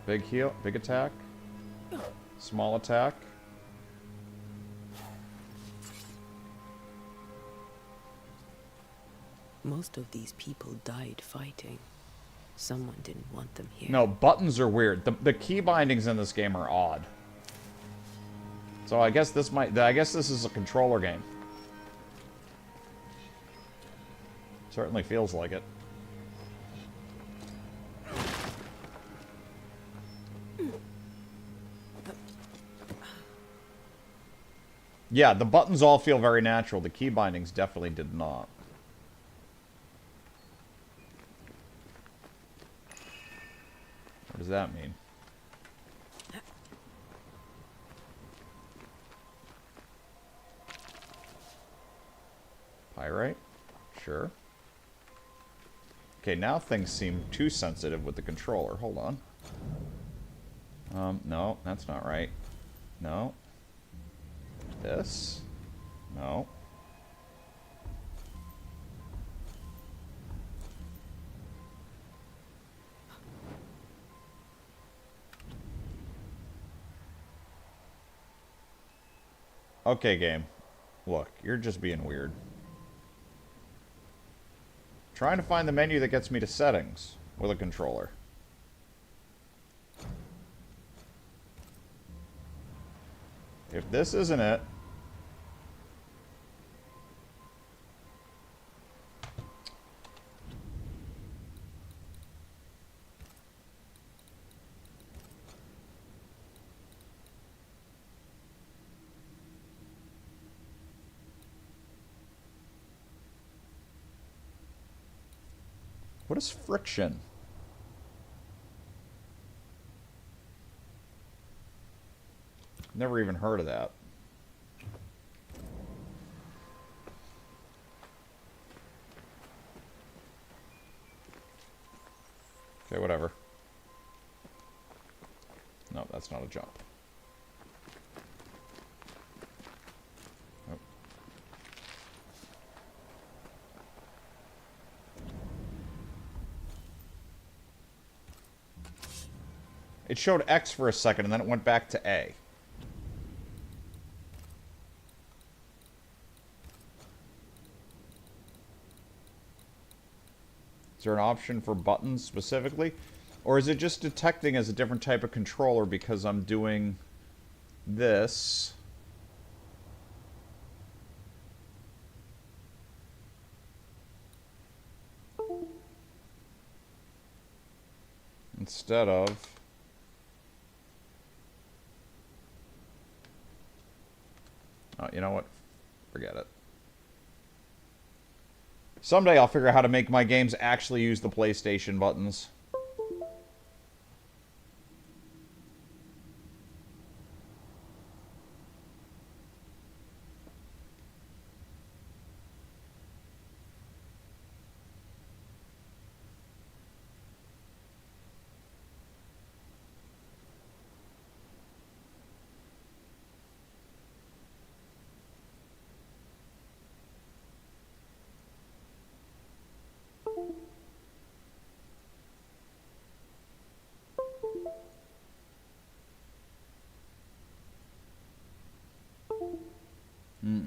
Big heal, big attack. Small attack. Most of these people died fighting. Someone didn't want them here. No, buttons are weird. The key bindings in this game are odd. So I guess this is a controller game. Certainly feels like it. Yeah, the buttons all feel very natural. The key bindings definitely did not. What does that mean? Sure. Okay, now things seem too sensitive with the controller. Hold on. No, that's not right. No. This? No. Okay, game. Look, you're just being weird. Trying to find the menu that gets me to settings with a controller. If this isn't it... What is friction? Never even heard of that. Okay, whatever. No, that's not a jump. Nope. It showed X for a second, and then it went back to A. Is there an option for buttons specifically? Or is it just detecting as a different type of controller because I'm doing this? Instead of... Oh, you know what? Forget it. Someday I'll figure out how to make my games actually use the PlayStation buttons. Hmm.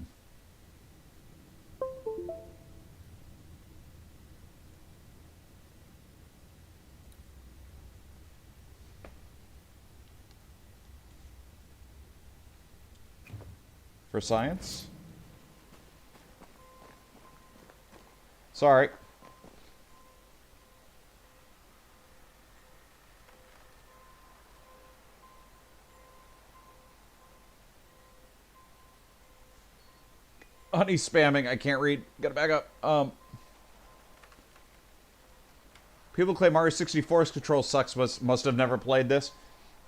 For science? Sorry. Honey spamming. I can't read. Gotta back up. People claim Mario 64's control sucks, must have never played this.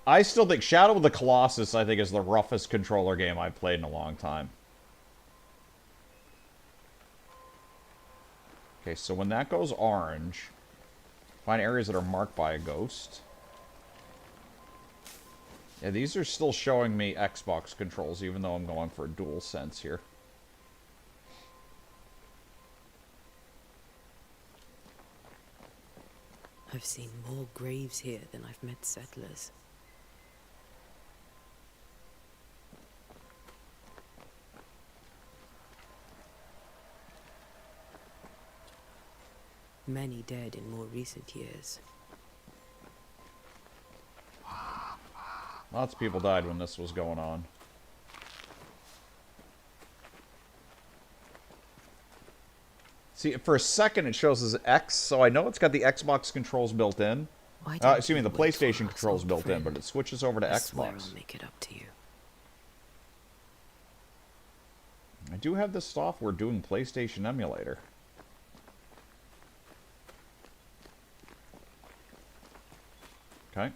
I still think Shadow of the Colossus, I think, is the roughest controller game I've played in a long time. Okay, so when that goes orange, find areas that are marked by a ghost. Yeah, these are still showing me Xbox controls, even though I'm going for a dual sense here. I've seen more graves here than I've met settlers. Many dead in more recent years. Lots of people died when this was going on. See, for a second it shows as X, so I know it's got the Xbox controls built in. Excuse me, the PlayStation controls built in, but it switches over to I swear Xbox. I'll make it up to you. I do have this software doing PlayStation emulator. Okay.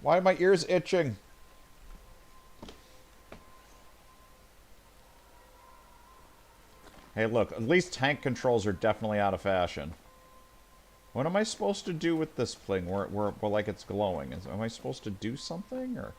Why are my ears itching? Hey, look, at least tank controls are definitely out of fashion. What am I supposed to do with this thing where like it's glowing? Am I supposed to do something, or?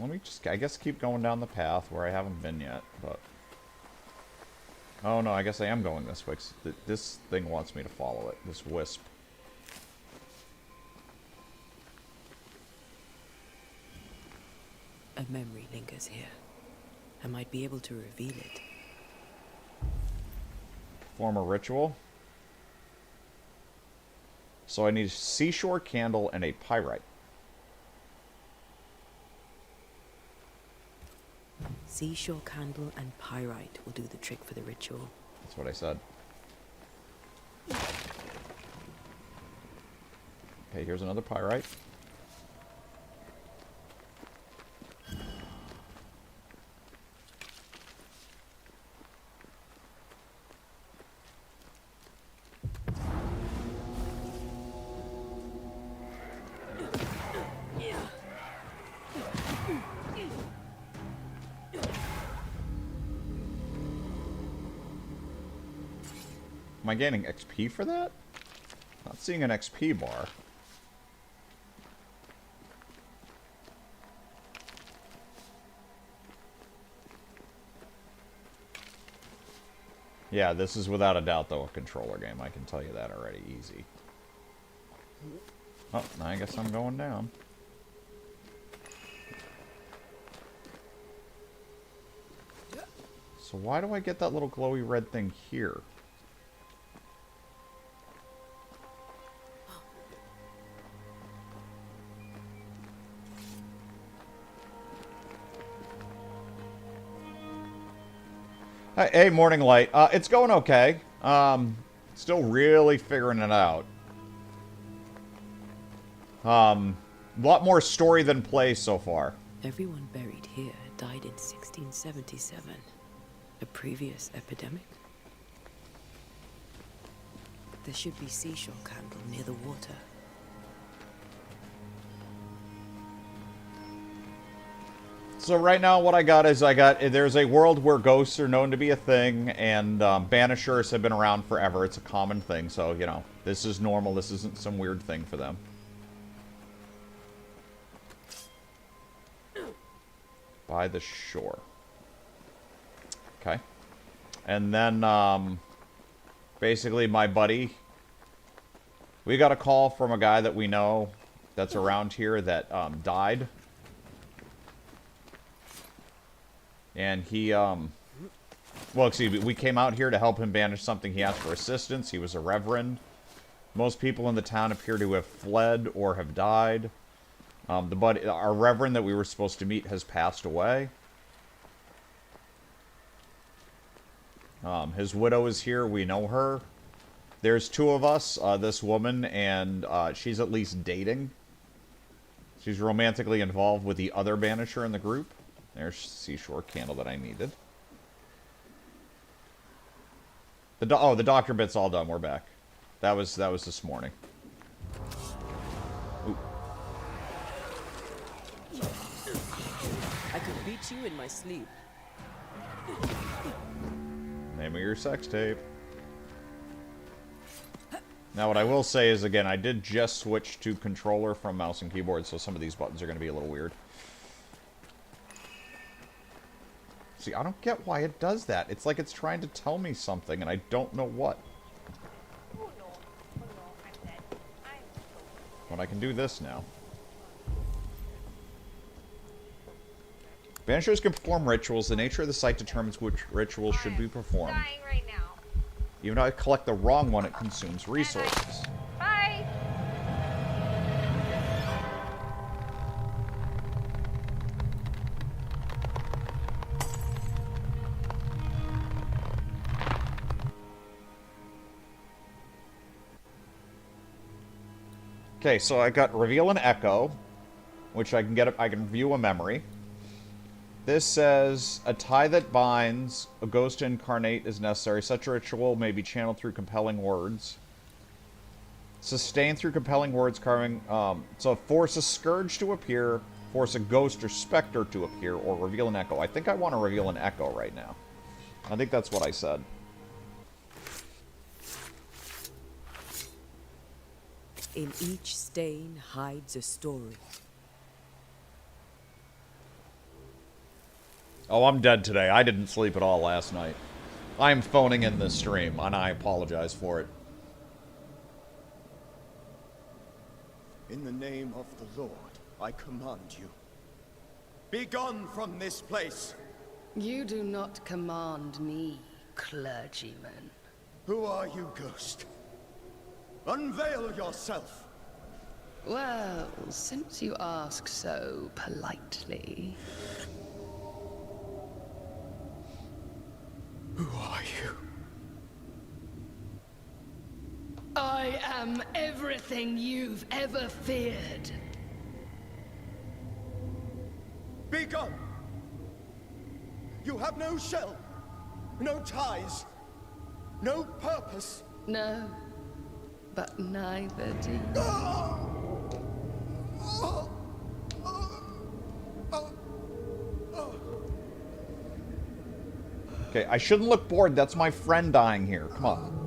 Let me just, I guess, keep going down the path where I haven't been yet, but... Oh no, I guess I am going this way, 'cause this thing wants me to follow it, this wisp. A memory lingers here. I might be able to reveal it. Perform a ritual. So I need a seashore candle and a pyrite. Seashore candle and pyrite will do the trick for the ritual. That's what I said. Okay, here's another pyrite. Am I gaining XP for that? Not seeing an XP bar. Yeah, this is without a doubt, though, a controller game. I can tell you that already. Easy. Oh, I guess I'm going down. So why do I get that little glowy red thing here? Hey, Morning Light. It's going okay. Still really figuring it out. A lot more story than play so far. Everyone buried here died in 1677. A previous epidemic? There should be seashore candle near the water. So right now what I got is there's a world where ghosts are known to be a thing, and Banishers have been around forever. It's a common thing, so, you know, this is normal. This isn't some weird thing for them. By the shore. Okay. And then, basically my buddy, we got a call from a guy that we know that's around here that, died. And he, well, excuse me, we came out here to help him banish something. He asked for assistance. He was a reverend. Most people in the town appear to have fled or have died. Our reverend that we were supposed to meet has passed away. His widow is here. We know her. There's two of us, this woman, and she's at least dating. She's romantically involved with the other banisher in the group. There's seashore candle that I needed. The doctor bit's all done. We're back. That was this morning. Ooh. I could beat you in my sleep. Name of your sex tape. Now what I will say is, again, I did just switch to controller from mouse and keyboard, so some of these buttons are going to be a little weird. See, I don't get why it does that. It's like it's trying to tell me something, and I don't know what. But I can do this now. Banishers can perform rituals. The nature of the site determines which rituals should be performed. Even if I collect the wrong one, it consumes resources. Bye! Okay, so I got reveal and echo, which I can get. I can view a memory. This says, a tie that binds a ghost to incarnate is necessary. Such a ritual may be channeled through compelling words. Sustained through compelling words carving. So force a scourge to appear, force a ghost or specter to appear, or reveal an echo. I think I want to reveal an echo right now. I think that's what I said. In each stain hides a story. Oh, I'm dead today. I didn't sleep at all last night. I am phoning in this stream, and I apologize for it. In the name of the Lord, I command you. Be gone from this place! You do not command me, clergyman. Who are you, ghost? Unveil yourself! Well, since you ask so politely... Who are you? I am everything you've ever feared. Be gone! You have no shell, no ties, no purpose. No, but neither do you. Okay, I shouldn't look bored. That's my friend dying here. Come on.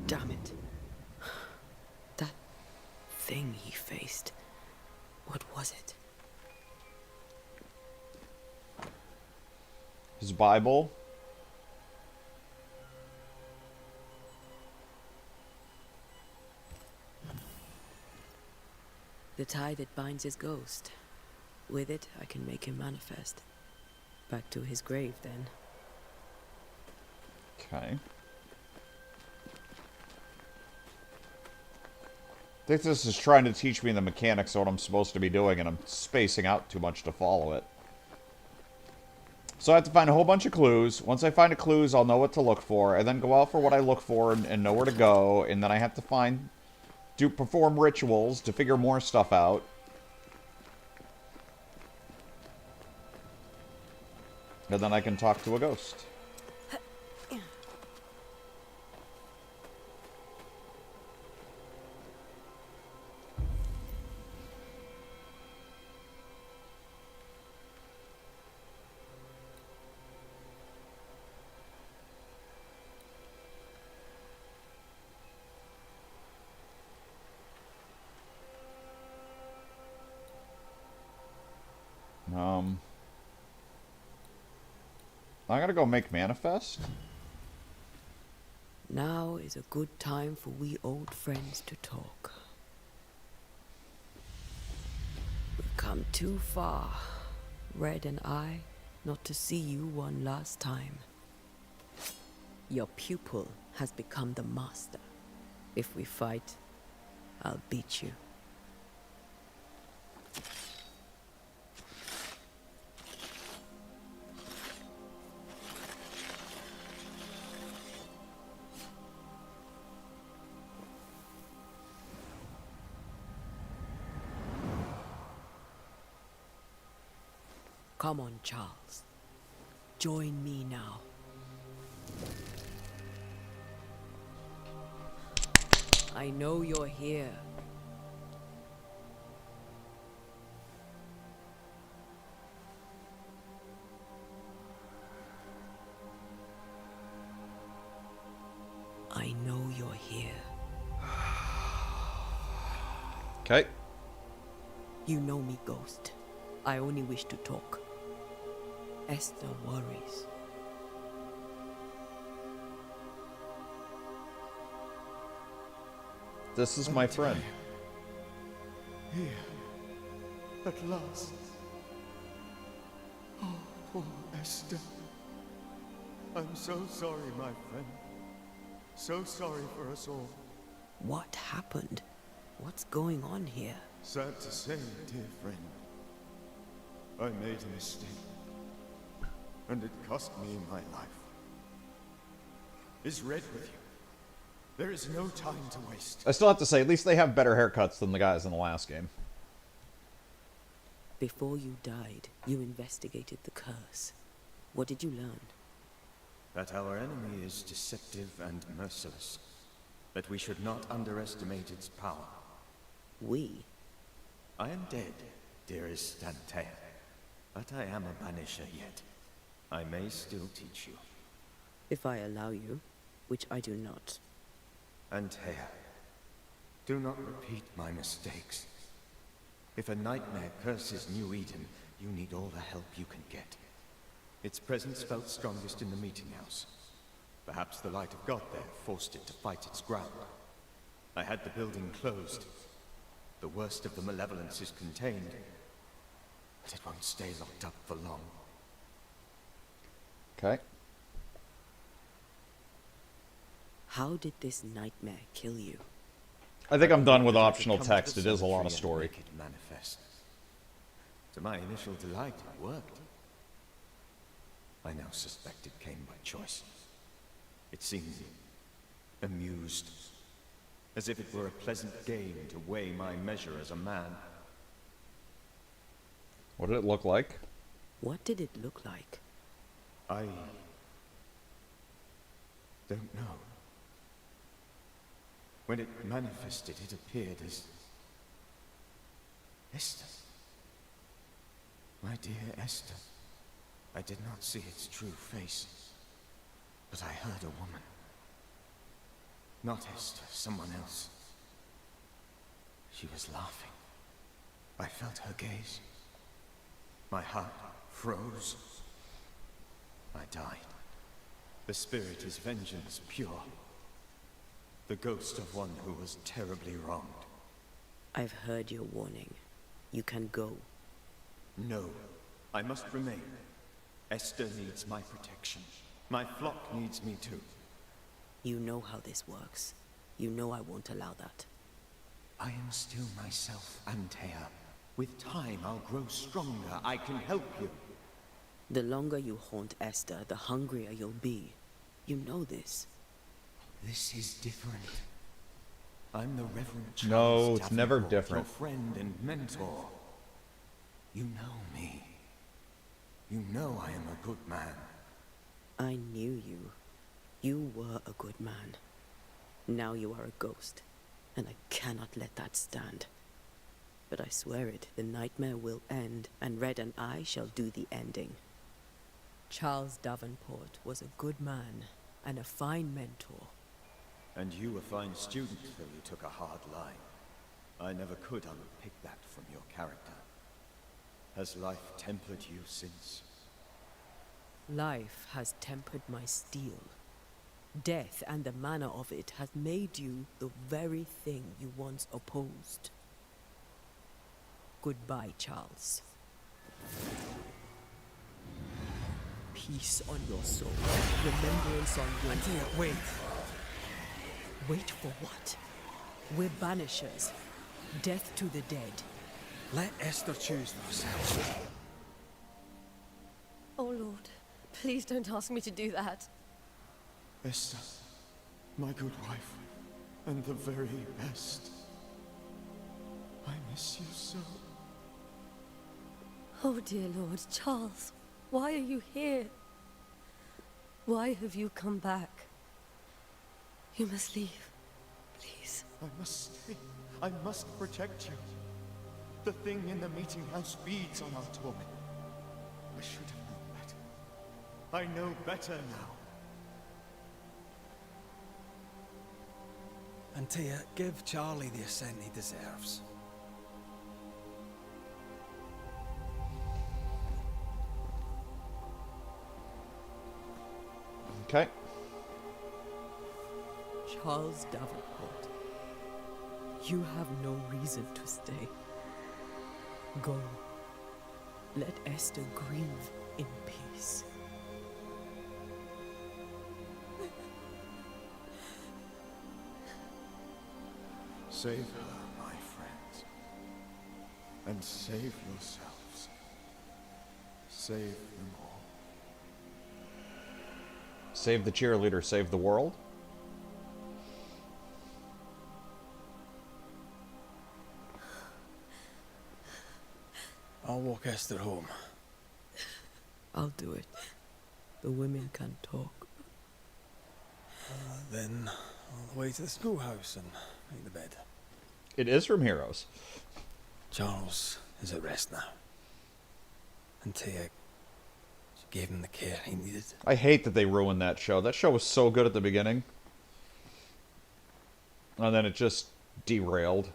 Damn it. That thing he faced. What was it? His Bible. The tie that binds his ghost. With it, I can make him manifest. Back to his grave, then. Okay. I think this is trying to teach me the mechanics of what I'm supposed to be doing, and I'm spacing out too much to follow it. So I have to find a whole bunch of clues. Once I find the clues, I'll know what to look for, and then go out for what I look for and know where to go, and then I have to perform rituals to figure more stuff out. And then I can talk to a ghost. I'm gonna go make manifest. Now is a good time for we old friends to talk. We've come too far, Red and I, not to see you one last time. Your pupil has become the master. If we fight, I'll beat you. Come on, Charles. Join me now. I know you're here. I know you're here. Okay. You know me, Ghost. I only wish to talk. Esther worries. This is my friend. Here, at last. Oh, poor Esther. I'm so sorry, my friend. So sorry for us all. What happened? What's going on here? Sad to say, dear friend. I made a mistake. And it cost me my life. is red with you. There is no time to waste. I still have to say, at least they have better haircuts than the guys in the last game. Before you died, you investigated the curse. What did you learn? That our enemy is deceptive and merciless. That we should not underestimate its power. We? I am dead, dearest Antea. But I am a Banisher yet. I may still teach you. If I allow you, which I do not. Antea, do not repeat my mistakes. If a nightmare curses New Eden, you need all the help you can get. Its presence felt strongest in the meeting house. Perhaps the light of God there forced it to fight its ground. I had the building closed. The worst of the malevolence is contained, but it won't stay locked up for long. Okay. How did this nightmare kill you? I think I'm done with optional text. It is a lot of story. Manifest. To my initial delight, it worked. I now suspect it came by choice. It seemed amused, as if it were a pleasant game to weigh my measure as a man. What did it look like? What did it look like? I don't know. When it manifested, it appeared as Esther. My dear Esther. I did not see its true face, but I heard a woman. Not Esther, someone else. She was laughing. I felt her gaze. My heart froze. I died. The spirit is vengeance pure. The ghost of one who was terribly wronged. I've heard your warning. You can go. No, I must remain. Esther needs my protection. My flock needs me too. You know how this works. You know I won't allow that. I am still myself, Antea. With time, I'll grow stronger. I can help you. The longer you haunt Esther, the hungrier you'll be. You know this. This is different. I'm the Reverend Charles No, it's never Davenport, different. Your friend and mentor. You know me. You know I am a good man. I knew you. You were a good man. Now you are a ghost, and I cannot let that stand. But I swear it, the nightmare will end, and Red and I shall do the ending. Charles Davenport was a good man, and a fine mentor. And you a fine student, though you took a hard line. I never could unpick that from your character. Has life tempered you since? Life has tempered my steel. Death and the manner of it has made you the very thing you once opposed. Goodbye, Charles. Peace on your soul. Remembrance on your... Antea, wait. Wait for what? We're Banishers. Death to the dead. Let Esther choose for herself. Oh, Lord. Please don't ask me to do that. Esther, my good wife, and the very best. I miss you so. Oh, dear Lord. Charles, why are you here? Why have you come back? You must leave. Please. I must stay. I must protect you. The thing in the meeting house feeds on our talk. I should have known better. I know better now. Antea, give Charlie the ascent he deserves. Okay. Charles Davenport, you have no reason to stay. Go. Let Esther grieve in peace. Save her, my friends. And save yourselves. Save them all. Save the cheerleader, save the world? I'll walk Esther home. I'll do it. The women can't talk. Then all the way to the schoolhouse and make the bed. It is from Heroes. Charles is at rest now. And Tia, she gave him the care he needed. I hate that they ruined that show. That show was so good at the beginning. And then it just derailed.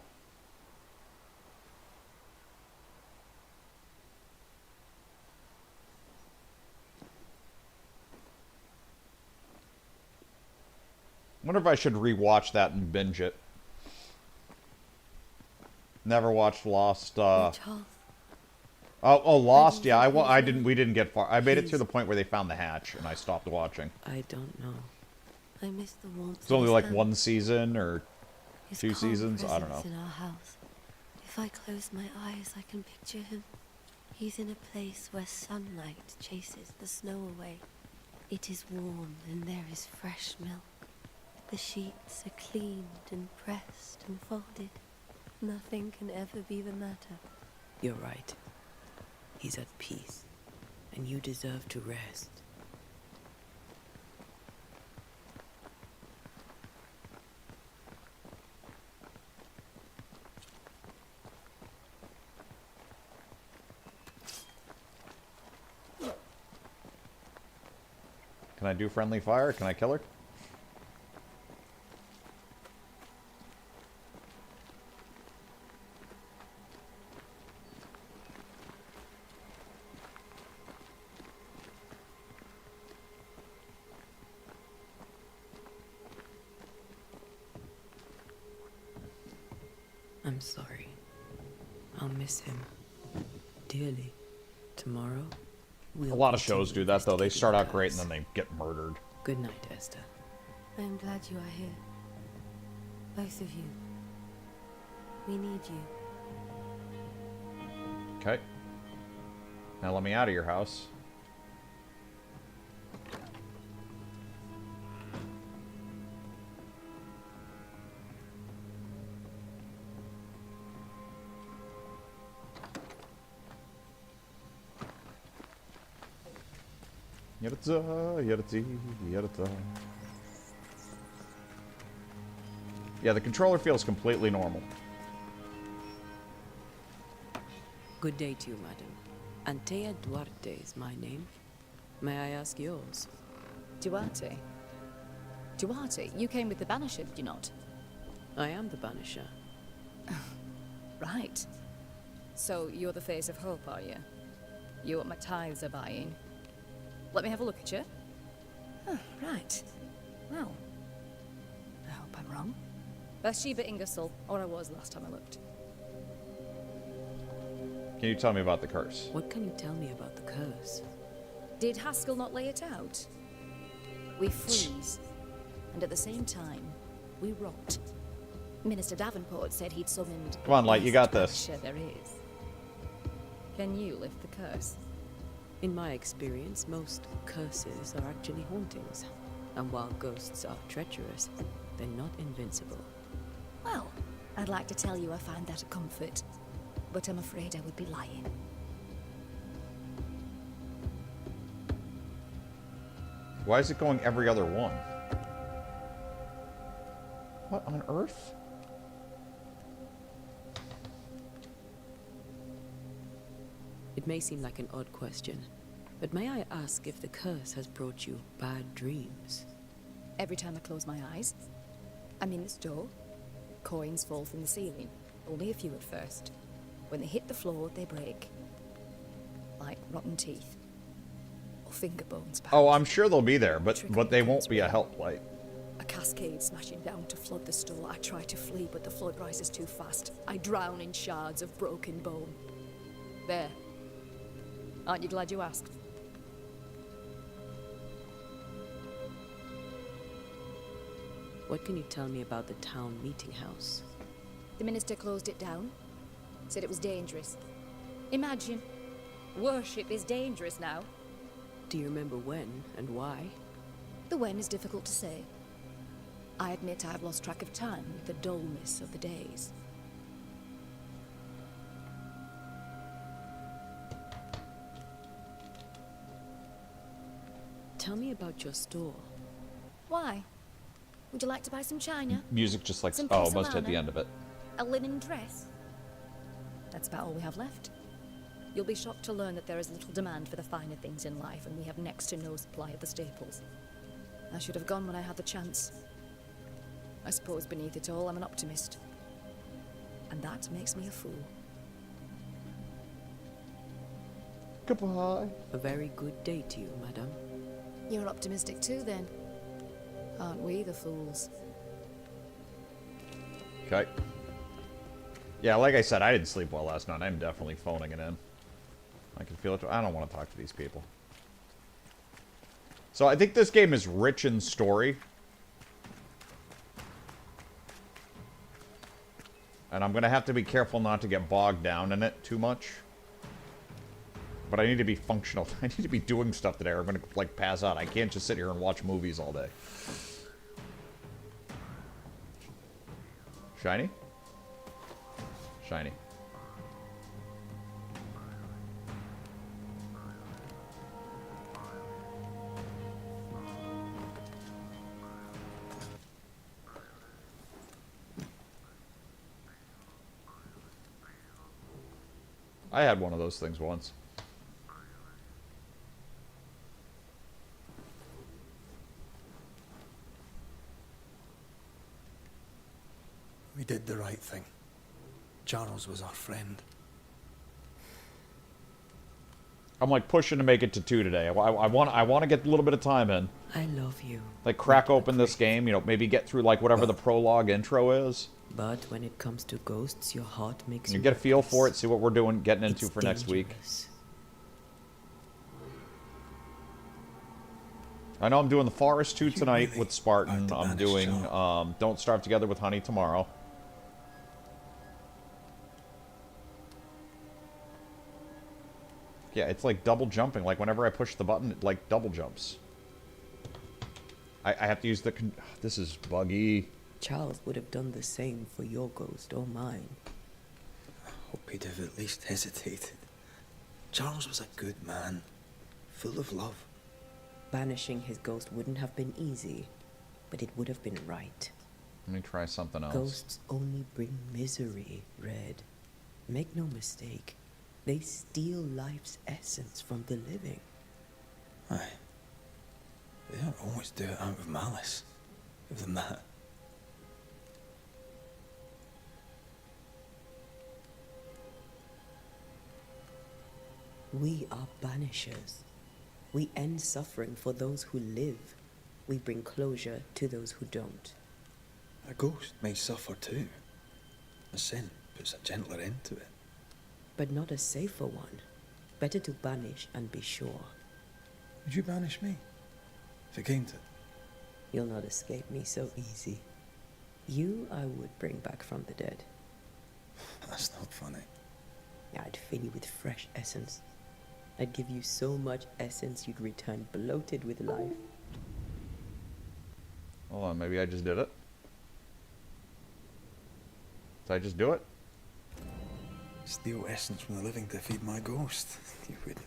Wonder if I should rewatch that and binge it. Never watched Lost. Oh, Lost. Yeah, I didn't. We didn't get far. I made it to the point where they found the hatch, and I stopped watching. I don't know. I miss the warmth. It's only of like his one season or his 2 calm seasons. I don't know. presence in our house. If I close my eyes, I can picture him. He's in a place where sunlight chases the snow away. It is warm, and there is fresh milk. The sheets are cleaned and pressed and folded. Nothing can ever be the matter. You're right. He's at peace, and you deserve to rest. Can I do friendly fire? Can I kill her? I'm sorry. I'll miss him dearly. Tomorrow, we'll A lot of continue shows do that, though. They investigating start the out great and curse. then they get murdered. Good night, Esther. I'm glad you are here. Both of you. We need you. Okay. Now let me out of your house. Yeah, the controller feels completely normal. Good day to you, madam. Antea Duarte is my name. May I ask yours? Duarte? Duarte, you came with the Banishers, did you not? I am the Banisher. Right. So you're the face of hope, are you? You're what my tithes are buying. Let me have a look at you. Oh, right. Well, I hope I'm wrong. Bathsheba Ingersoll, or I was last time I looked. Can you tell me about the curse? What can you tell me about the curse? Did Haskell not lay it out? We freeze, and at the same time, we rot. Minister Davenport said he'd summoned... Come on, Light, you got the this. Banisher there is. Can you lift the curse? In my experience, most curses are actually hauntings. And while ghosts are treacherous, they're not invincible. Well, I'd like to tell you I find that a comfort, but I'm afraid I would be lying. Why is it going every other one? What on earth? It may seem like an odd question, but may I ask if the curse has brought you bad dreams? Every time I close my eyes, I'm in this door. Coins fall from the ceiling. Only a few at first. When they hit the floor, they break. Like rotten teeth. Or finger bones, perhaps. Oh, I'm sure they'll be there, but they won't be a help, Light. A cascade smashing down to flood the store. I try to flee, but the flood rises too fast. I drown in shards of broken bone. There. Aren't you glad you asked? What can you tell me about the town meeting house? The minister closed it down. Said it was dangerous. Imagine. Worship is dangerous now. Do you remember when and why? The when is difficult to say. I admit I've lost track of time with the dullness of the days. Tell me about your store. Why? Would you like to buy some china? Music just like, Some oh, almost at the porcelain? end of it. A linen dress? That's about all we have left. You'll be shocked to learn that there is little demand for the finer things in life, and we have next to no supply of the staples. I should have gone when I had the chance. I suppose beneath it all, I'm an optimist. And that makes me a fool. Goodbye. A very good day to you, madam. You're optimistic too, then. Aren't we the fools? Okay. Yeah, like I said, I didn't sleep well last night. I'm definitely phoning it in. I can feel it. I don't want to talk to these people. So I think this game is rich in story. And I'm going to have to be careful not to get bogged down in it too much. But I need to be functional. I need to be doing stuff today or I'm going to, like, pass out. I can't just sit here and watch movies all day. Shiny? Shiny. I had one of those things once. We did the right thing. Charles was our friend. I'm like pushing to make it to 2 today. I want to get a little bit of time in. I love you. Like crack open this game, you know, maybe get through like whatever the prologue intro is. But when it comes to ghosts, your heart makes You get a feel for it, see what we're doing, getting into for next week. I know I'm doing the Forest 2 tonight with Spartan. I'm doing Don't Starve Together with Honey tomorrow. Yeah, it's like double jumping. Like whenever I push the button, it like double jumps. I have to use the... This is buggy. Charles would have done the same for your ghost or mine. I hope he'd have at least hesitated. Charles was a good man, full of love. Banishing his ghost wouldn't have been easy, but it would have been right. Let me try something else. Ghosts only bring misery, Red. Make no mistake, they steal life's essence from the living. Aye. They don't always do it out of malice. Give them that. We are banishers. We end suffering for those who live. We bring closure to those who don't. A ghost may suffer too. A sin puts a gentler end to it. But not a safer one. Better to banish and be sure. Would you banish me? If it came to it? You'll not escape me so easy. You I would bring back from the dead. That's not funny. I'd fill you with fresh essence. I'd give you so much essence you'd return bloated with life. Hold on, maybe I just did it. Did I just do it? Steal essence from the living to feed my ghost. You wouldn't.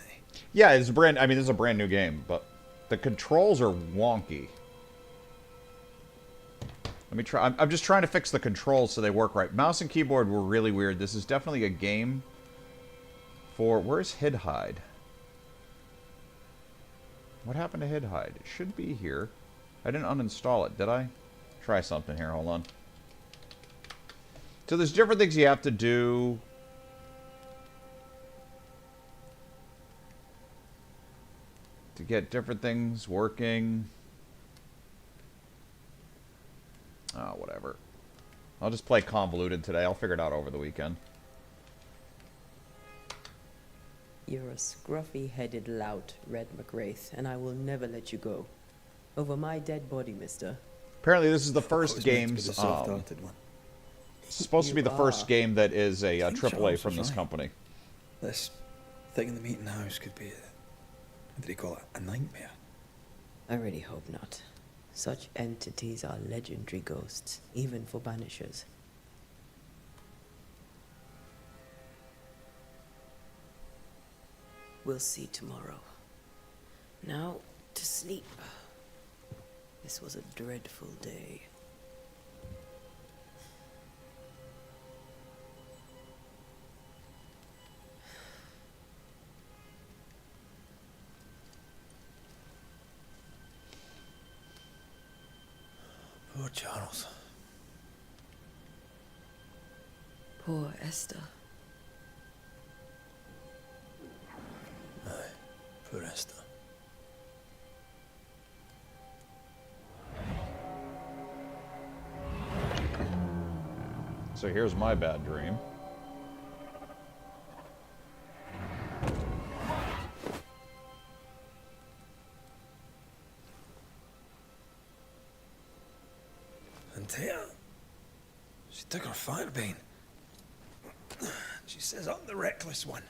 Yeah, it's a brand. I mean, this is a brand new game, but the controls are wonky. Let me try. I'm just trying to fix the controls so they work right. Mouse and keyboard were really weird. This is definitely a game for... Where's Hid Hide? What happened to Hid Hide? It should be here. I didn't uninstall it, did I? Try something here. Hold on. So there's different things you have to do. To get different things working. Oh, whatever. I'll just play convoluted today. I'll figure it out over the weekend. You're a scruffy-headed lout, Red McWraith, and I will never let you go. Over my dead body, mister. Apparently this is the first game's... It's supposed to be the first game that is a AAA from this company. This thing in the meeting house could be... What did he call it? A nightmare? I really hope not. Such entities are legendary ghosts, even for Banishers. We'll see tomorrow. Now, to sleep. This was a dreadful day. Poor Charles. Poor Esther. Aye, poor Esther. So here's my bad dream. Antea, she took her firebane. She says I'm the reckless one.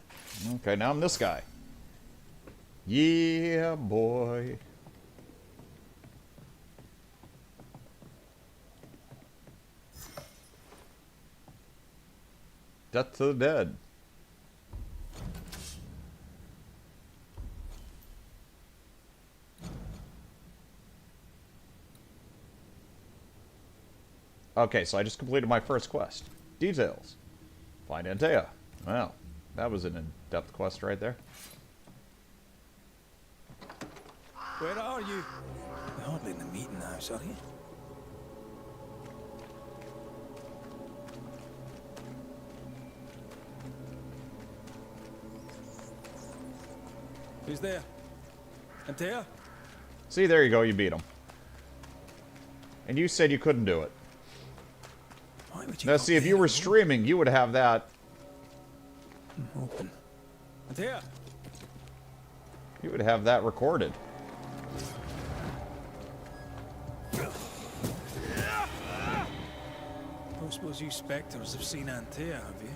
Okay, now I'm this guy. Yeah, boy. Death to the dead. Okay, so I just completed my first quest. Details. Find Antea. Wow, that was an in-depth quest right there. Where are you? You're hardly in the meeting house, are you? Who's there? Antea? See, there you go, you beat him. And you said you couldn't do it. Why would you Now, not see, if be you were able- streaming, you would have that. Open. Antea? You would have that recorded. Don't suppose you spectres have seen Antea, have you?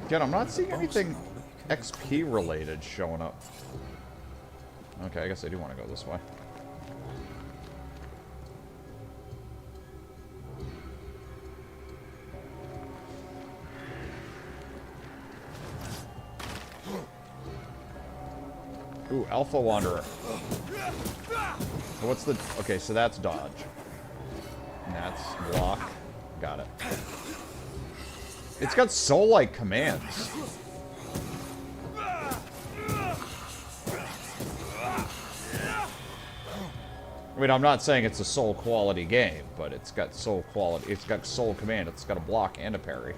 Again, I'm not seeing anything XP related showing up. Okay, I guess I do want to go this way. Ooh, Alpha Wanderer. So what's the... Okay, so that's dodge. And that's block. Got it. It's got soul-like commands. I mean, I'm not saying it's a soul quality game, but it's got soul quality. It's got soul command. It's got a block and a parry.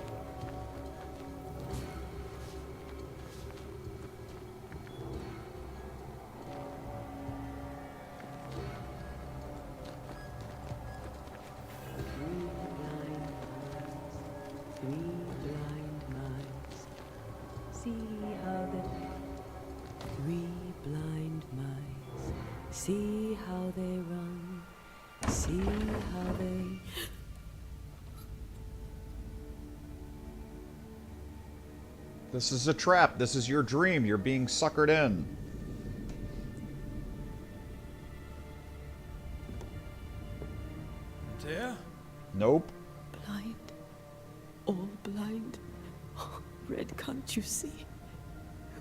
See how they run, see how they... This is a trap. This is your dream. You're being suckered in. Antea? Nope. Blind. All blind. Red, can't you see?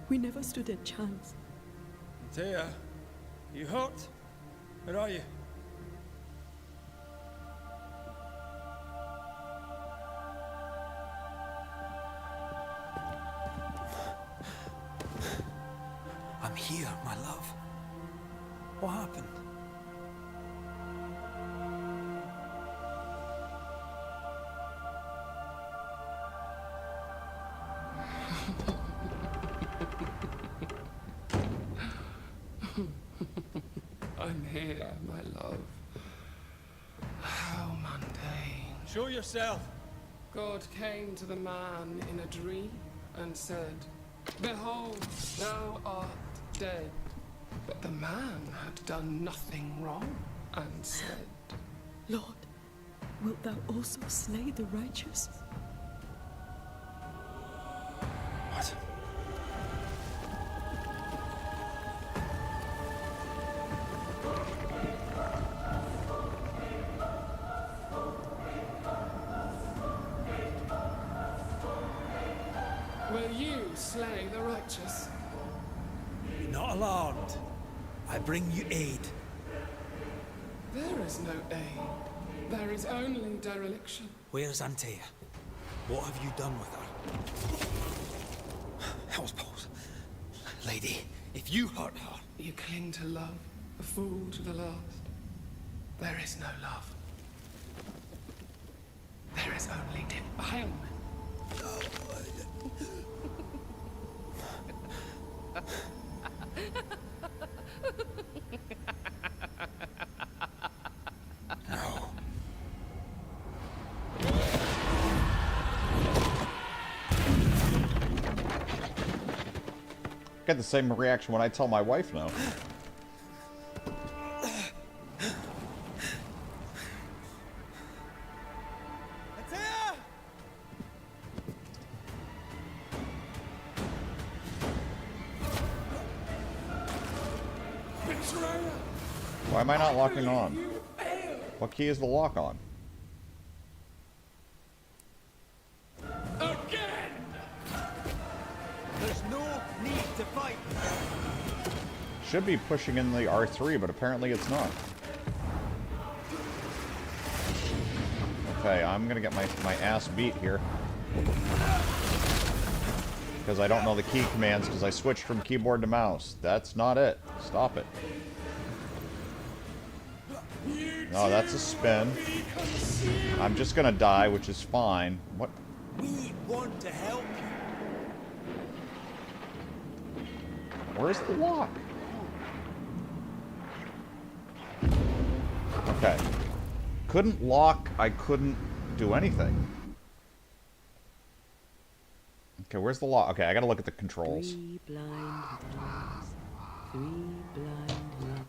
We never stood a chance. Antea? You hurt? Where are you? I'm here, my love. What happened? I'm here, my love. How mundane. Show yourself. God came to the man in a dream and said, "Behold, thou art dead." But the man had done nothing wrong and said, Lord, wilt thou also slay the righteous? God. Will you slay the righteous? Be not alarmed. I bring you aid. There is no aid. There is only dereliction. Where's Antea? What have you done with her? Hell's balls. Lady, if you hurt her... You cling to love, a fool to the last. There is no love. There is only defilement. No. Get the same reaction when I tell my wife no. Why am I not locking on? What key is the lock on? There's no need to fight. Should be pushing in the R3, but apparently it's not. Okay, I'm gonna get my ass beat here. Because I don't know the key commands, because I switched from keyboard to mouse. That's not it. Stop it. No, that's a spin. I'm just gonna die, which is fine. What? We want to help you. Where's the lock? Okay. Couldn't lock, I couldn't do anything. Okay, where's the lock? Okay, I gotta look at the controls. 3 blind dogs. 3 blind loved.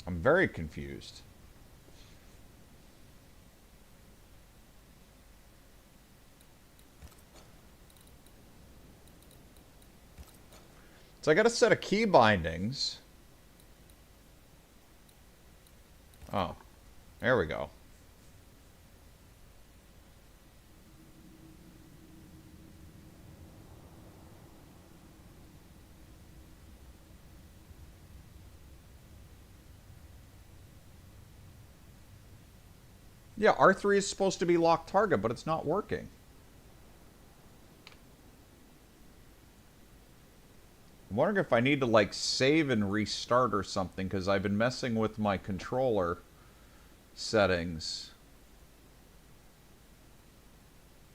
I'm very confused. So I got a set of key bindings. Oh, there we go. Yeah, R3 is supposed to be locked target, but it's not working. I'm wondering if I need to, like, save and restart or something, because I've been messing with my controller settings.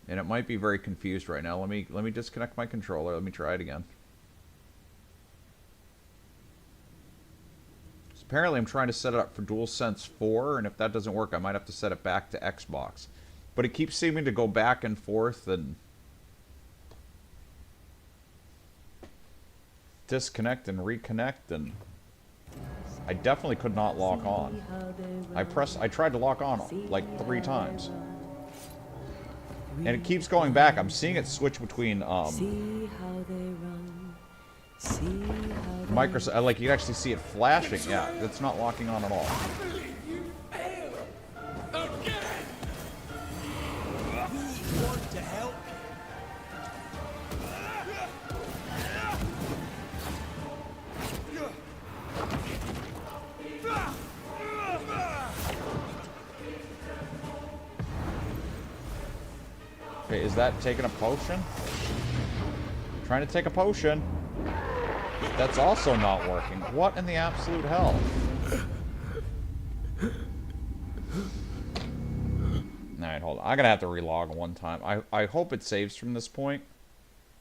And it might be very confused right now. Let me disconnect my controller. Let me try it again. Apparently I'm trying to set it up for DualSense 4, and if that doesn't work, I might have to set it back to Xbox. But it keeps seeming to go back and forth and disconnect and reconnect, and I definitely could not lock on. I tried to lock on like 3 times. And it keeps going back. I'm seeing it switch between Microsoft, like you can actually see it flashing. Yeah, it's not locking on at all. We want to help Okay, is that taking a potion? Trying to take a potion. That's also not working. What in the absolute hell? Alright, hold on. I'm gonna have to relog one time. I hope it saves from this point.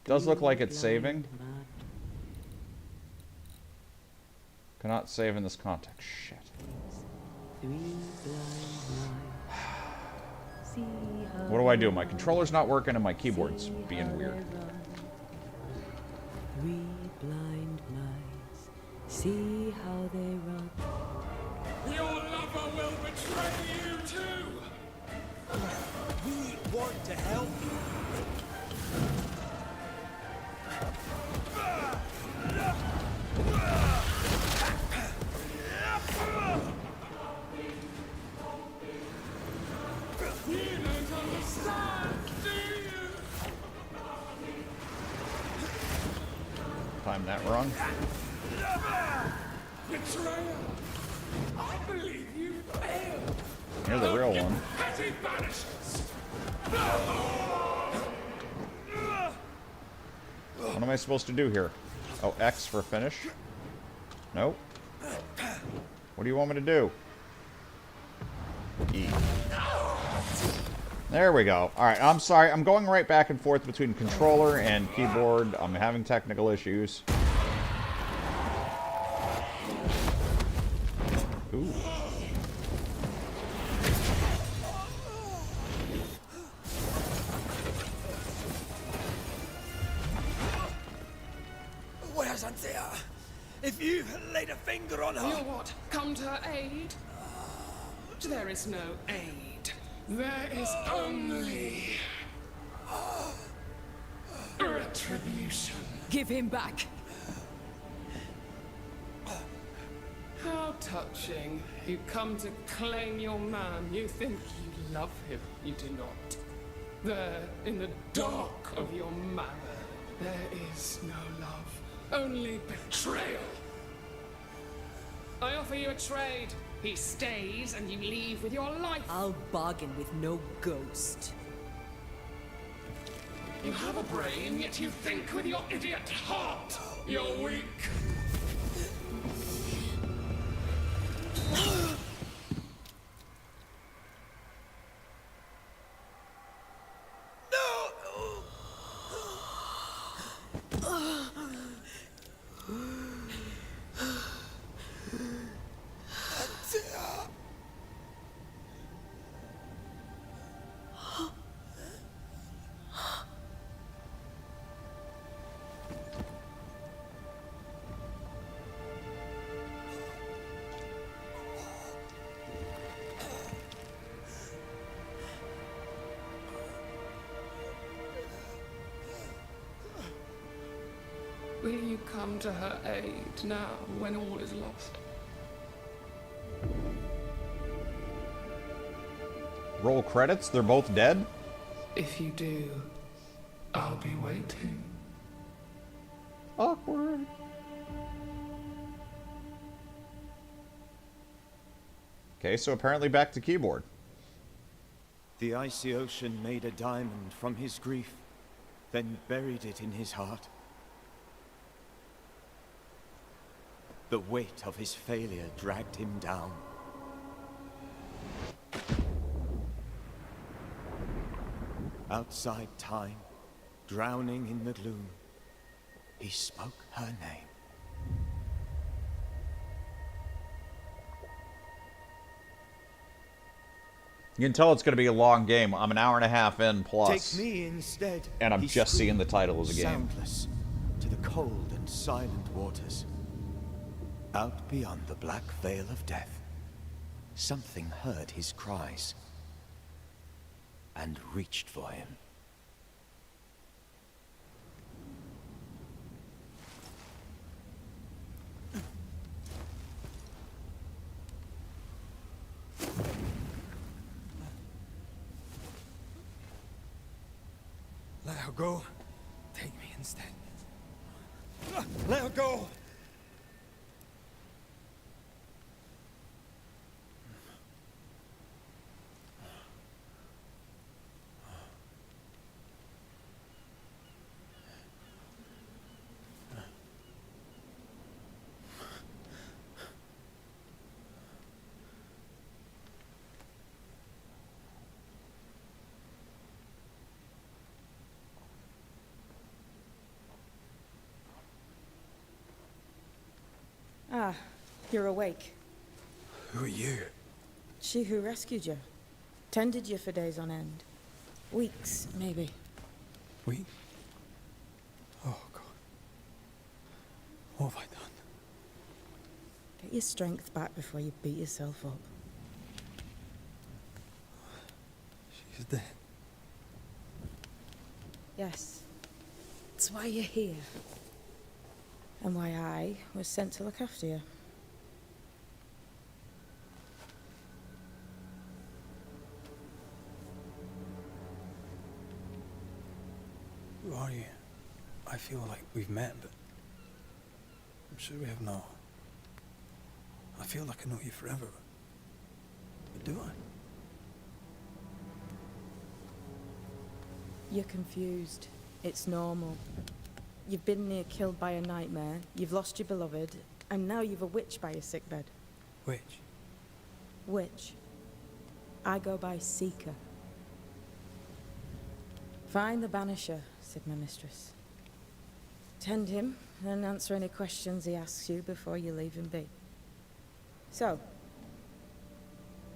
Does look like it's saving. Cannot save in this context. Shit. What do I do? My controller's not working and my keyboard's being weird. Three blind mice, see how they run. Your lover will betray you too! We want to help. You don't understand, do you? Time that wrong. Betrayer! I believe you failed! You're the real one. Petty banishers! What am I supposed to do here? Oh, X for finish? Nope. What do you want me to do? E. There we go. Alright, I'm sorry. I'm going right back and forth between controller and keyboard. I'm having technical issues. Ooh. Where's Anthea? If you laid a finger on her... You what? Come to her aid? There is no aid. There is only... retribution. Give him back. How touching. You come to claim your man. You think you love him. You do not. There, in the dark of your manor, there is no love. Only betrayal. I offer you a trade. He stays and you leave with your life. I'll bargain with no ghost. You have a brain, yet you think with your idiot heart. You're weak. Will you come to her aid now, when all is lost? Roll credits? They're both dead? If you do, I'll be waiting. Awkward. Okay, so apparently back to keyboard. The icy ocean made a diamond from his grief, then buried it in his heart. The weight of his failure dragged him down. Outside time, drowning in the gloom, he spoke her name. You can tell it's going to be a long game. I'm an hour and a half in plus. Take me instead. And I'm He just seeing the screamed, title of the game. Soundless, to the cold and silent waters. Out beyond the black veil of death, something heard his cries and reached for him. Let her go. Take me instead. Let her go! Ah, you're awake. Who are you? She who rescued you. Tended you for days on end. Weeks, maybe. We? Oh, God. What have I done? Get your strength back before you beat yourself up. She's dead. Yes. That's why you're here. And why I was sent to look after you. Who are you? I feel like we've met, but I'm sure we have not. I feel like I know you forever, but do I? You're confused. It's normal. You've been near killed by a nightmare, you've lost your beloved, and now you've a witch by your sickbed. Which? Witch. I go by Seeker. Find the Banisher, said my mistress. Tend him, and answer any questions he asks you before you leave him be. So,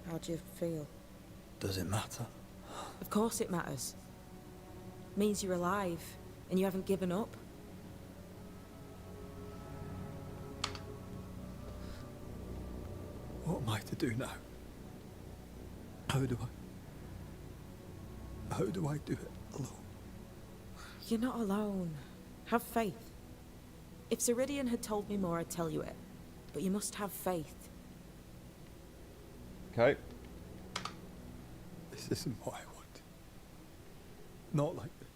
how do you feel? Does it matter? Of course it matters. Means you're alive, and you haven't given up. What am I to do now? How do I do it alone? You're not alone. Have faith. If Ceridian had told me more, I'd tell you it. But you must have faith. Okay. This isn't what I want. Not like this.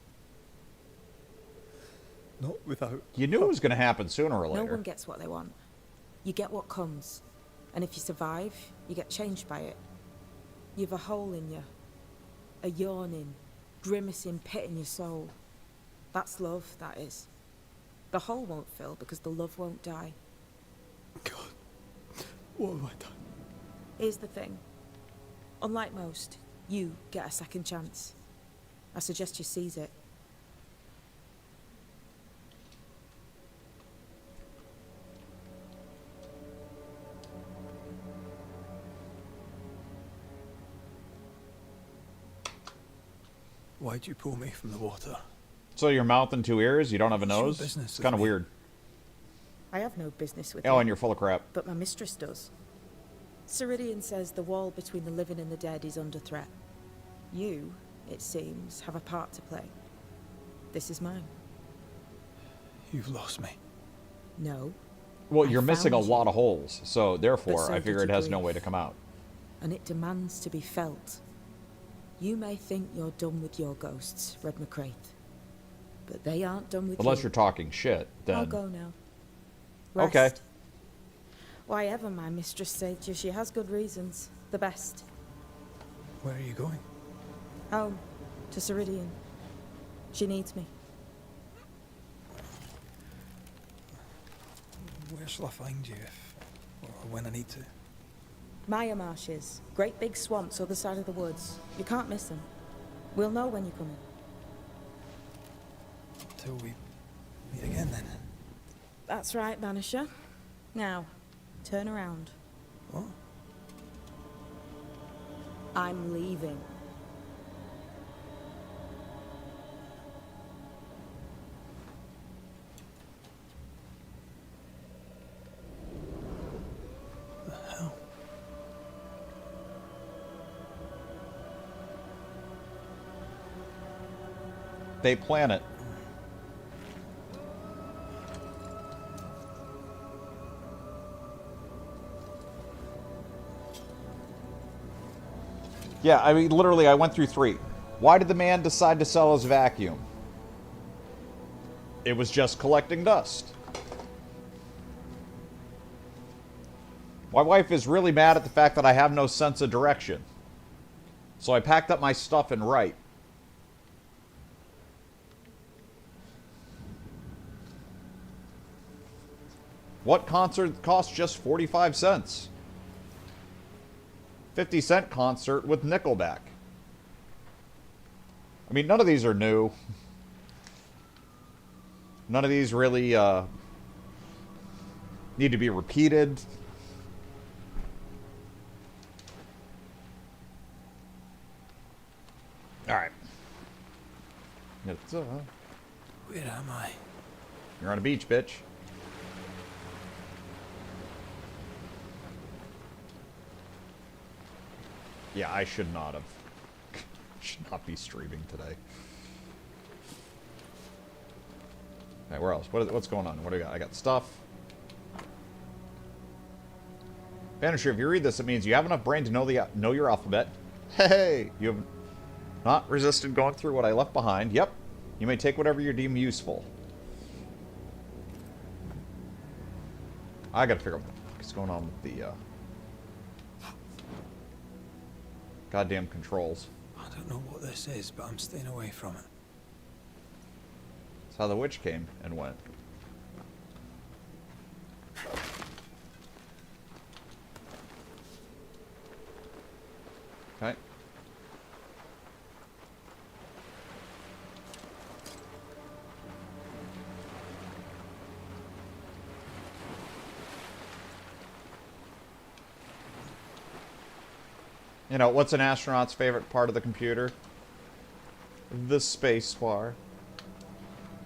Not without... You knew it was going to happen sooner or later. No one gets what they want. You get what comes. And if you survive, you get changed by it. You've a hole in you. A yawning, grimacing pit in your soul. That's love, that is. The hole won't fill because the love won't die. God, what have I done? Here's the thing. Unlike most, you get a second chance. I suggest you seize it. Why'd you pull me from the water? So your mouth and two ears, you don't have a nose? It's kind of weird. I have no business with Oh, you. and you're full of crap. But my mistress does. Ceridian says the wall between the living and the dead is under threat. You, it seems, have a part to play. This is mine. You've lost me. No. Well, I you're missing a found you. lot of holes, so therefore But so I did figure it your has no grief. way to come out. And it demands to be felt. You may think you're done with your ghosts, Red McCraith. But they aren't done with Unless you. you're talking shit, then... I'll go now. Okay. Rest. Why ever my mistress said to you, she has good reasons. The best. Where are you going? Home. To Ceridian. She needs me. Where shall I find you if... or when I need to? Maya marshes. Great big swamps other side of the woods. You can't miss them. We'll know when you're coming. Till we meet again then. That's right, Banisher. Now, turn around. What? I'm leaving. The hell? They plan it. Yeah, I mean, literally, I went through 3. Why did the man decide to sell his vacuum? It was just collecting dust. My wife is really mad at the fact that I have no sense of direction. So I packed up my stuff and write. What concert costs just 45 cents? 50-cent concert with Nickelback. I mean, none of these are new. None of these really need to be repeated. Alright. Where am I? You're on a beach, bitch. Yeah, I should not have. Should not be streaming today. Alright, where else? What's going on? What do I got? I got stuff. Banisher, if you read this, it means you have enough brain to know your alphabet. Hey! You have not resisted going through what I left behind. Yep. You may take whatever you deem useful. I gotta figure out what's going on with the, goddamn controls. I don't know what this is, but I'm staying away from it. That's how the witch came and went. Okay. You know, what's an astronaut's favorite part of the computer? The space bar.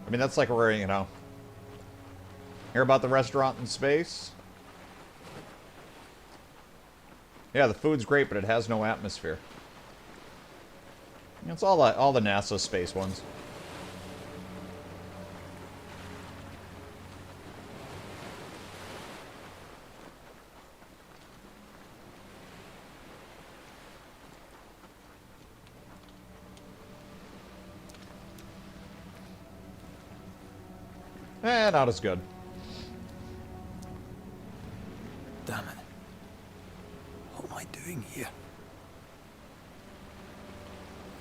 I mean, that's like where, you know... Hear about the restaurant in space? Yeah, the food's great, but it has no atmosphere. It's all the NASA space ones. Not as good. Damn it. What am I doing here?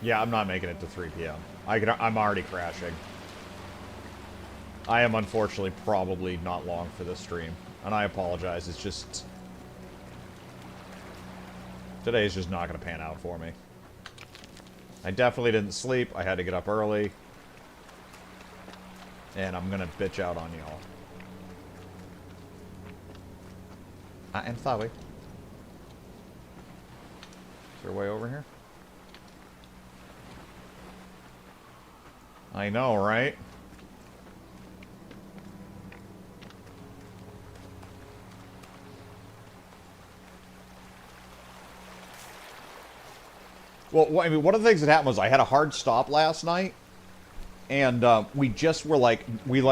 Yeah, I'm not making it to 3 p.m. I'm already crashing. I am unfortunately probably not long for this stream. And I apologize, it's just... Today is just not going to pan out for me. I definitely didn't sleep. I had to get up early. And I'm going to bitch out on y'all. And sorry. Is there a way over here? I know, right? Well, I mean, one of the things that happened was I had a hard stop last night, and we just were like, we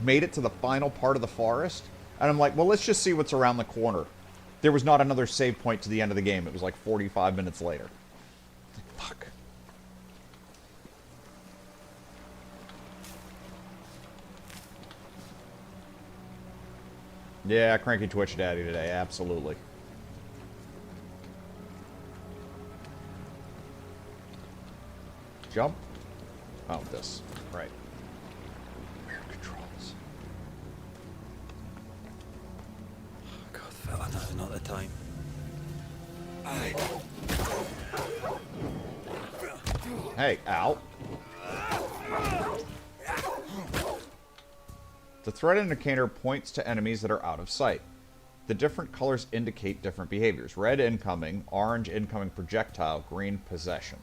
made it to the final part of the forest, and I'm like, well, let's just see what's around the corner. There was not another save point to the end of the game. It was like 45 minutes later. Fuck. Yeah, cranky Twitch daddy today, absolutely. Jump? Oh, this. Right. Weird controls. God, fella, now's not the time. Hey, ow. The threat indicator points to enemies that are out of sight. The different colors indicate different behaviors. Red, incoming. Orange, incoming projectile. Green, possession.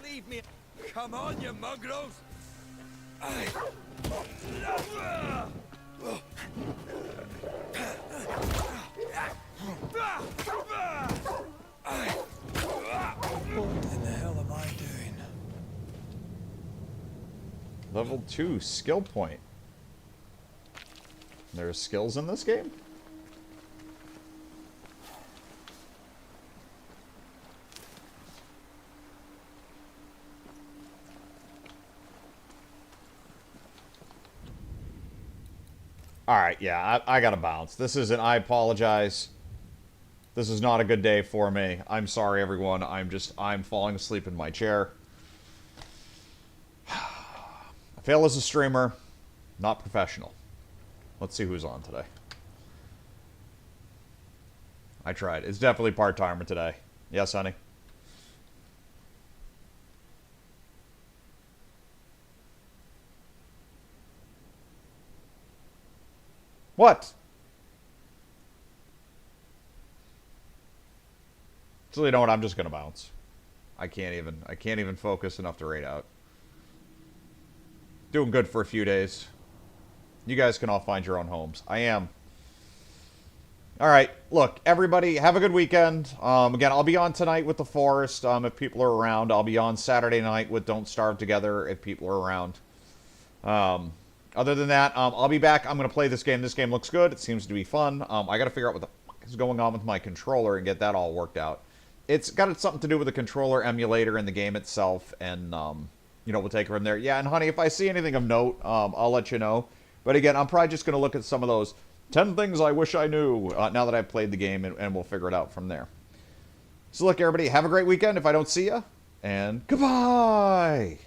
Leave me. Come on, you mongrels. What in the hell am I doing? Level 2, skill point. There's skills in this game? Alright, yeah, I gotta bounce. This isn't, I apologize. This is not a good day for me. I'm sorry, everyone. I'm falling asleep in my chair. I fail as a streamer. Not professional. Let's see who's on today. I tried. It's definitely part-timer today. Yes, honey? What? So you know what? I'm just gonna bounce. I can't even focus enough to raid out. Doing good for a few days. You guys can all find your own homes. I am. Alright, look, everybody, have a good weekend. Again, I'll be on tonight with The Forest, if people are around. I'll be on Saturday night with Don't Starve Together, if people are around. Other than that, I'll be back. I'm going to play this game. This game looks good. It seems to be fun. I got to figure out what the fuck is going on with my controller and get that all worked out. It's got something to do with the controller emulator in the game itself, and, you know, we'll take it from there. Yeah, and honey, if I see anything of note, I'll let you know. But again, I'm probably just going to look at some of those 10 things I wish I knew now that I've played the game, and we'll figure it out from there. So look, everybody, have a great weekend if I don't see you, and goodbye!